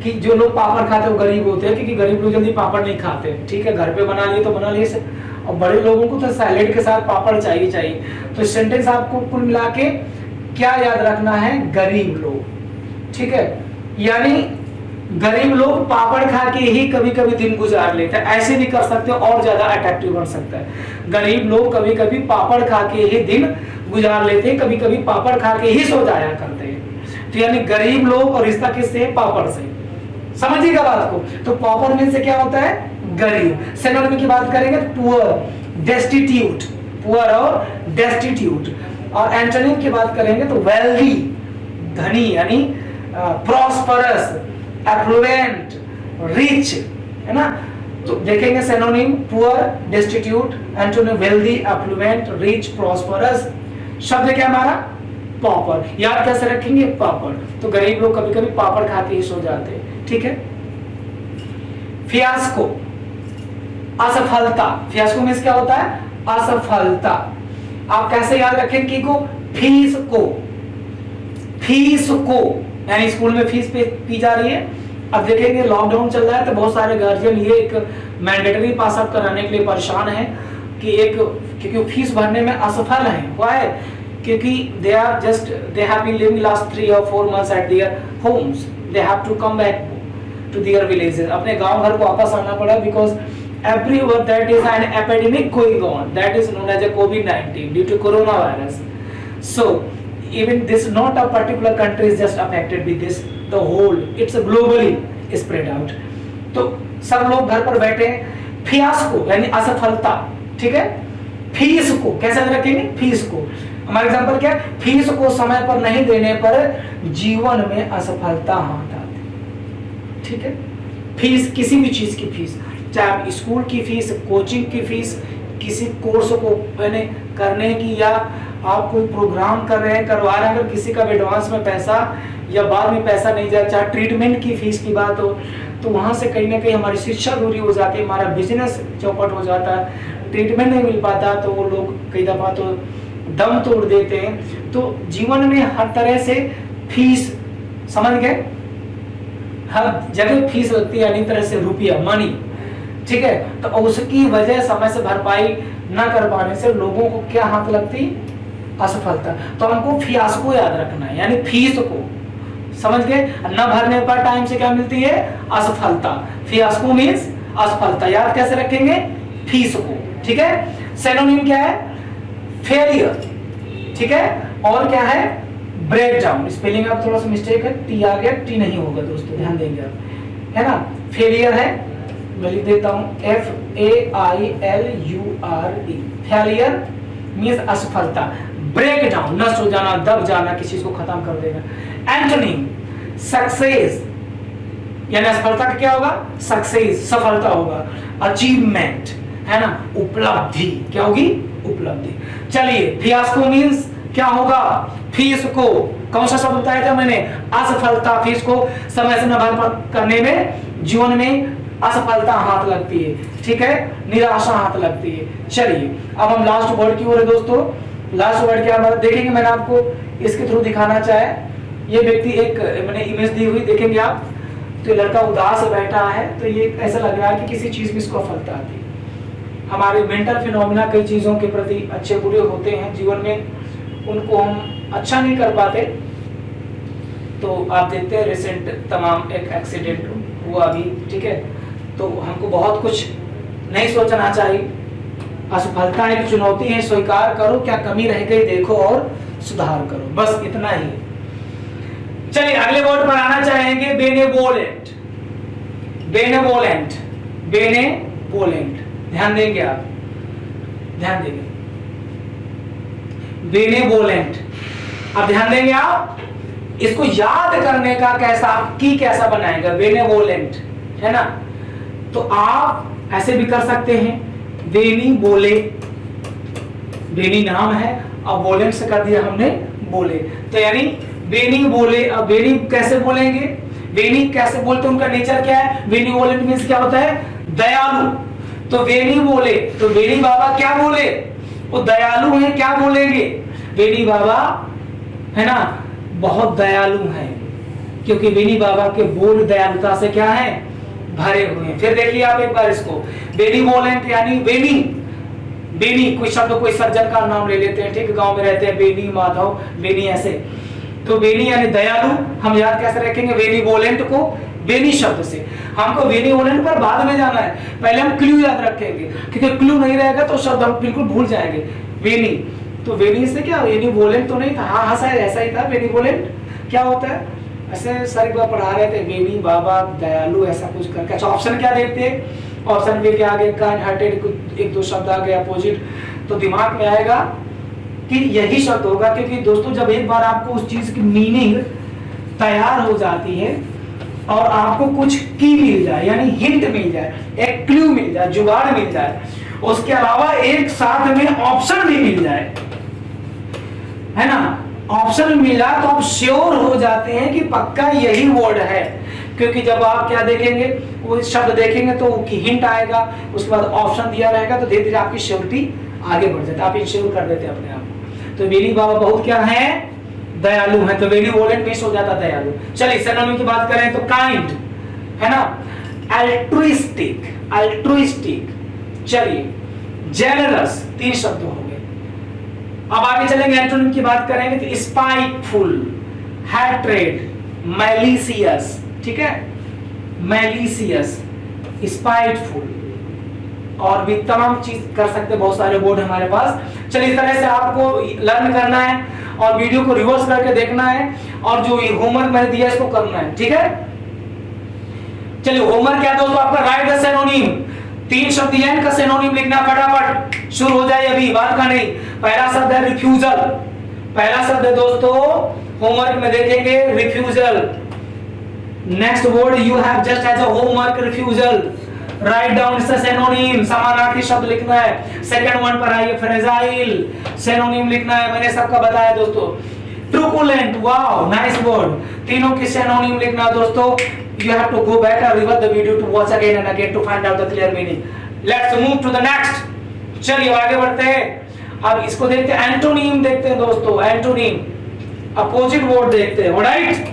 कि जो लोग पापड़ खाते हैं वो गरीब होते हैं, क्योंकि गरीब लोग जल्दी पापड़ नहीं खाते, ठीक है। घर पे बना लिए तो बना लिए, और बड़े लोगों को तो सैलेड के साथ पापड़ चाहिए चाहिए। तो सेंटेंस आपको कुल मिला के क्या याद रखना है? गरीब लोग, ठीक है। यानी गरीब लोग पापड़ खा के ही कभी कभी दिन गुजार लेते हैं। ऐसे भी कर सकते हो और ज्यादा अट्रैक्टिव बन सकता है। गरीब लोग कभी कभी पापड़ खा के ही दिन गुजार लेते हैं, कभी कभी पापड़ खा के ही सो जाया करते हैं। तो यानी गरीब लोग और रिश्ता किससे? पापड़ से। समझिएगा बात को। तो पापड़ में से क्या होता है? गरीब। सिनोनिम की बात करेंगे तो पुअर, डेस्टिट्यूट, पुअर और डेस्टिट्यूट। और एंटोनिम की बात करेंगे तो वेल्दी, धनी यानी प्रॉस्परस, एफ्लुएंट, रिच, है ना। तो देखेंगे synonym poor, destitute, antonym wealthy, affluent, rich, prosperous. शब्द क्या हमारा? पापड़। याद कैसे रखेंगे? पापड़। तो गरीब लोग कभी कभी पापड़ खाते ही सो जाते हैं, ठीक है। फियास्को, असफलता। फियास्को मींस क्या होता है? असफलता। आप कैसे याद रखेंगे को? फीस को, फीस को यानी स्कूल में फीस पी जा रही है। अब देखेंगे लॉकडाउन चल रहा है तो बहुत सारे गार्जियन ये एक मैंडेटरी पास आउट कराने के लिए परेशान है कि एक, क्योंकि फीस भरने में असफल है। वो है क्योंकि they have been living last 3 or 4 months at their homes, they have to come back to their villages, अपने गांव घर को वापस आना पड़ा, because everywhere that is an epidemic going on, that is known as a COVID-19 due to coronavirus. So even this not a particular country is just affected with this, the whole it's a globally spread out. तो सब लोग घर पर बैठे हैं, fiasco यानी असफलता, ठीक है, फीस को कैसे रखेंगे, फीस को, हमारा एग्जांपल क्या है, फीस को समय पर नहीं देने पर जीवन में असफलता हाथ आती है, ठीक है, फीस किसी भी चीज की फीस, चाहे आप स्कूल की फीस, कोचिंग की फीस, किसी कोर्स को मैंने करने की, या आप कोई प्रोग्राम कर रहे हैं, करवा रहे हैं, अगर किसी का एडवांस में पैसा या बाद में पैसा नहीं जाए, चाहे ट्रीटमेंट की फीस की बात हो, तो वहां से कहीं ना कहीं हमारी शिक्षा दूरी हो जाती है, हमारा बिजनेस चौपट हो जाता है, ट्रीटमेंट नहीं मिल पाता, तो वो लोग कई दफा तो दम तोड़ देते हैं। तो जीवन में हर तरह से फीस, समझ गए, हर जगह फीस लगती है, यानी तरह से रुपया, मनी, ठीक है, तो उसकी वजह समय से भरपाई न कर पाने से लोगों को क्या हाथ लगती, असफलता। तो हमको फियास्को याद रखना है, यानी फीस को, समझ गए, न भरने पर टाइम से क्या मिलती है, असफलता, फियास्को मींस असफलता, याद कैसे रखेंगे, फीस को, ठीक है। सिनोनिम क्या है, फेलियर, ठीक है, और क्या है, ब्रेक डाउन, स्पेलिंग आप थोड़ा सा मिस्टेक है, टी आ गया, टी नहीं होगा दोस्तों, ध्यान देंगे आप, है ना, फेलियर है, मैं लिख देता हूं FAILURE, फेलियर मींस असफलता, ब्रेक डाउन नष्ट हो जाना, दब जाना, किसी चीज को खत्म कर देना। एंटोनिम सक्सेस, यानी असफलता का क्या होगा, सक्सेस, सफलता होगा, अचीवमेंट, है ना, उपलब्धि, क्या होगी, उपलब्धि। चलिए, फियास्को मींस क्या होगा, फीस को, कौन सा शब्द बताया था मैंने, असफलता, फीस को समय से न भर करने में जीवन में असफलता हाथ लगती है, ठीक है, निराशा हाथ लगती है। चलिए अब हम लास्ट वर्ड की ओर है दोस्तों, लास्ट वर्ड क्या देखेंगे, मैंने आपको इसके थ्रू दिखाना चाहे, ये व्यक्ति, एक मैंने इमेज दी हुई देखेंगे आप, तो लड़का उदास बैठा है, तो ये ऐसा लग रहा है कि किसी चीज में इसको असफलता आती है। हमारे मेंटल फिनोमिना कई चीजों के प्रति अच्छे बुरे होते हैं जीवन में, उनको हम अच्छा नहीं कर पाते। तो आप देखते हैं रिसेंट तमाम एक एक्सीडेंट हुआ अभी, ठीक है, तो हमको बहुत कुछ नहीं सोचना चाहिए, असफलता एक चुनौती है, स्वीकार करो, क्या कमी रह गई देखो और सुधार करो, बस इतना ही। चलिए अगले वर्ड पर आना चाहेंगे, बेनेवोलेंट, बेनेवोलेंट, बेनेवोलेंट, ध्यान देंगे आप, ध्यान देंगे, बेनेवोलेंट, अब ध्यान देंगे आप, इसको याद करने का कैसा बनाएगा, बेनेवोलेंट, है ना, तो आप ऐसे भी कर सकते हैं, बेनी बोले, बेनी नाम है, अब वोलेंट से कर दिया हमने बोले, तो यानी बेनी बोले। अब बेनी कैसे बोलेंगे, बेनी कैसे बोलते, उनका नेचर क्या है, बेनी वोलेंट मींस क्या होता है, दयालु, तो बेनी बोले, तो बेनी बाबा क्या बोले, वो दयालु हैं, क्या बोलेंगे, बेनी बाबा, है ना, बहुत दयालु हैं, क्योंकि बेनी बाबा के बोल दयालुता से क्या है, भरे हुए हैं। फिर देखिए आप एक बार इसको, बेनीवोलेंट यानी बेनी, बेनी कोई शब्द, कोई सज्जन का नाम ले लेते हैं, ठीक, गांव में रहते हैं, बेनी माधव, बेनी ऐसे, तो बेनी यानी दयालु, हम याद कैसे रखेंगे, बेनीवोलेंट को, बेनी शब्द से। हमको बेनीवोलेंट पर बाद में जाना है, पहले हम क्लू याद रखेंगे, क्योंकि क्लू नहीं रहेगा तो शब्द हम बिल्कुल भूल जाएंगे। बेनी, तो बेनी से क्या, बेनीवोलेंट तो नहीं था, हाँ शायद ऐसा ही था, बेनीवोलेंट क्या होता है, ऐसे सर एक बार पढ़ा रहे थे, बेनी बाबा दयालु ऐसा कुछ करके। अच्छा ऑप्शन क्या देखते हैं, ऑप्शन बी के आगे काइंड हार्टेड एक दो शब्द आ गए अपोजिट, तो दिमाग में आएगा कि यही शब्द होगा, क्योंकि दोस्तों जब एक बार आपको उस चीज की मीनिंग तैयार हो जाती है और आपको कुछ की मिल जाए, यानी हिंट मिल जाए, एक क्लू मिल जाए, जुगाड़ मिल जाए, उसके अलावा एक साथ में ऑप्शन भी मिल जाए, है ना, ऑप्शन मिला तो आप श्योर हो जाते हैं कि पक्का यही वर्ड है, क्योंकि जब आप क्या देखेंगे, वो शब्द देखेंगे तो हिंट आएगा, उसके बाद ऑप्शन दिया रहेगा, तो धीरे धीरे आपकी श्योरिटी आगे बढ़ जाती है, आप इंश्योर कर देते हैं अपने आप को। तो बेनी बाबा बहुत क्या है, दयालु है, तो बेनीवोलेंट मिस हो जाता दयालु। चलिए सिनोनिम की बात करें तो काइंड, है ना, अल्ट्रुइस्टिक, अल्ट्रुइस्टिक, चलिए जेनरस, तीन शब्द हो गए, अब आगे चलेंगे, एंटोनिम की बात करेंगे तो स्पाइटफुल, हैट्रेड, मैलिशियस, ठीक है, मैलिशियस, स्पाइटफुल, और भी तमाम चीज कर सकते हैं, बहुत सारे वर्ड हमारे पास। चलिए, इस तरह से आपको लर्न करना है और वीडियो को रिवर्स करके देखना है और जो ये होमवर्क मैंने दिया इसको करना है, ठीक है। चलिए, होमवर्क क्या दोस्तों आपका, राइट द सिनोनिम, 3 शब्द दिए हैं, का सिनोनिम लिखना फटाफट, शुरू हो जाए अभी, बात का नहीं। पहला शब्द है रिफ्यूजल, पहला शब्द है दोस्तों होमवर्क में देखेंगे refusal. Next word you have just as a homework refusal, write down इसका सिनोनिम, समानार्थी शब्द लिखना है। सेकंड वन पर आइए, फ्रेजाइल, सिनोनिम लिखना है, मैंने सबका बताया दोस्तों। ट्रुकुलेंट, वाओ नाइस वर्ड, तीनों की सिनोनिम लिखना दोस्तों। You have to go back and revert the video to watch again and again to find out the clear meaning. Let's move to the next. चलिए आगे बढ़ते हैं, अब इसको देखते हैं, एंटोनिम देखते हैं दोस्तों, एंटोनिम अपोजिट वर्ड देखते हैं, right,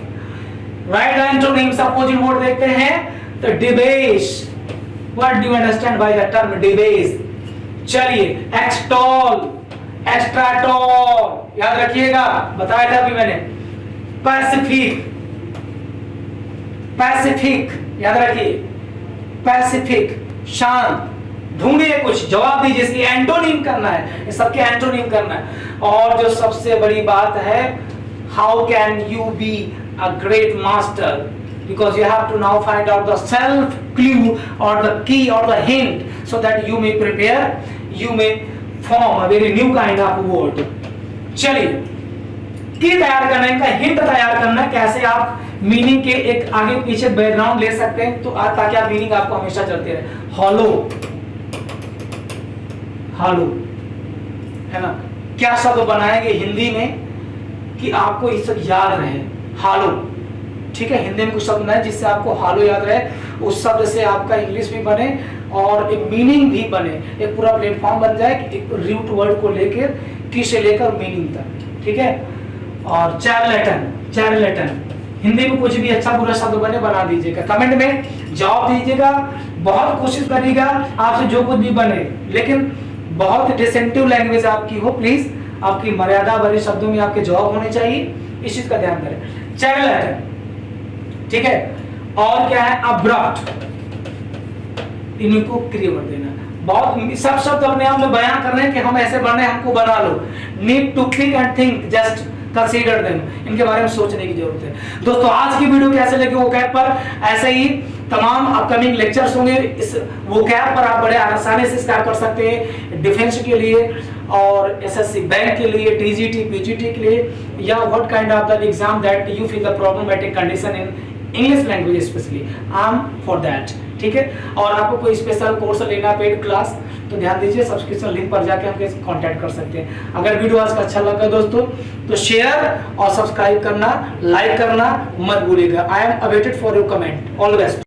right antonyms opposite word देखते हैं। तो debase, what do you understand by the term debase? चलिए, एक्सटॉल, एक्स्ट्राटॉल, याद रखिएगा, बताया था अभी मैंने। पैसिफिक, पैसिफिक, याद रखिए, पैसिफिक, शांत, ढूंढिए कुछ जवाब दीजिए, इसकी एंटोनिम करना है, ये सबके एंटोनिम करना है। और जो सबसे बड़ी बात है, how can you be a great master, because you have to now find out the self clue or the key or the hint so that you may prepare, you may form a very new kind of word. चलिए, की तैयार करना है, इनका hint तैयार करना है, कैसे आप मीनिंग के एक आगे पीछे बैकग्राउंड ले सकते हैं, तो ताकि आप मीनिंग आपको हमेशा चलते रहे। हॉलो, हॉलो है ना, क्या शब्द बनाएंगे हिंदी में कि आपको ये सब याद रहे, हालो, ठीक है, हिंदी में कुछ शब्द बनाए जिससे आपको हालो याद रहे, उस शब्द से आपका इंग्लिश भी बने और एक मीनिंग भी बने, एक पूरा प्लेटफॉर्म बन जाए कि एक रूट वर्ड को लेकर की से लेकर मीनिंग तक, ठीक है। और चार्लेटन, चार्लेटन, हिंदी में कुछ भी अच्छा बुरा शब्द बने बना दीजिएगा, कमेंट में जवाब दीजिएगा, बहुत कोशिश करिएगा आपसे जो कुछ भी बने, लेकिन बहुत डिसेंटिव लैंग्वेज आपकी हो, प्लीज, आपकी मर्यादा भरे शब्दों में आपके जवाब होने चाहिए, इस चीज का ध्यान करें। चार्लेटन, ठीक है। और क्या है, अब्रप्ट, इनको क्रिया वर्ड देना, बहुत सब शब्द अपने आप में बयान कर रहे हैं कि हम ऐसे बने, हमको बना लो। Need to think and think, just consider them, इनके बारे में सोचने की जरूरत है। दोस्तों आज की वीडियो कैसे लगी वोकैब पर, ऐसे ही तमाम अपकमिंग लेक्चर्स होंगे, इस वोकैब पर आप बड़े आसानी से स्टार्ट कर सकते हैं, डिफेंस के लिए और एसएससी बैंक के लिए, टीजीटी पीजीटी के लिए, या what kind of the exam that you feel the problematic condition in English language specially, I am for that, ठीक है। और आपको कोई स्पेशल कोर्स लेना, पेड क्लास, तो ध्यान दीजिए, सब्सक्रिप्शन लिंक पर जाके हमसे कांटेक्ट कर सकते हैं। अगर वीडियो आज का अच्छा लगा दोस्तों तो शेयर और सब्सक्राइब करना, लाइक करना मत भूलिएगा। I am awaited for your comment, all the best.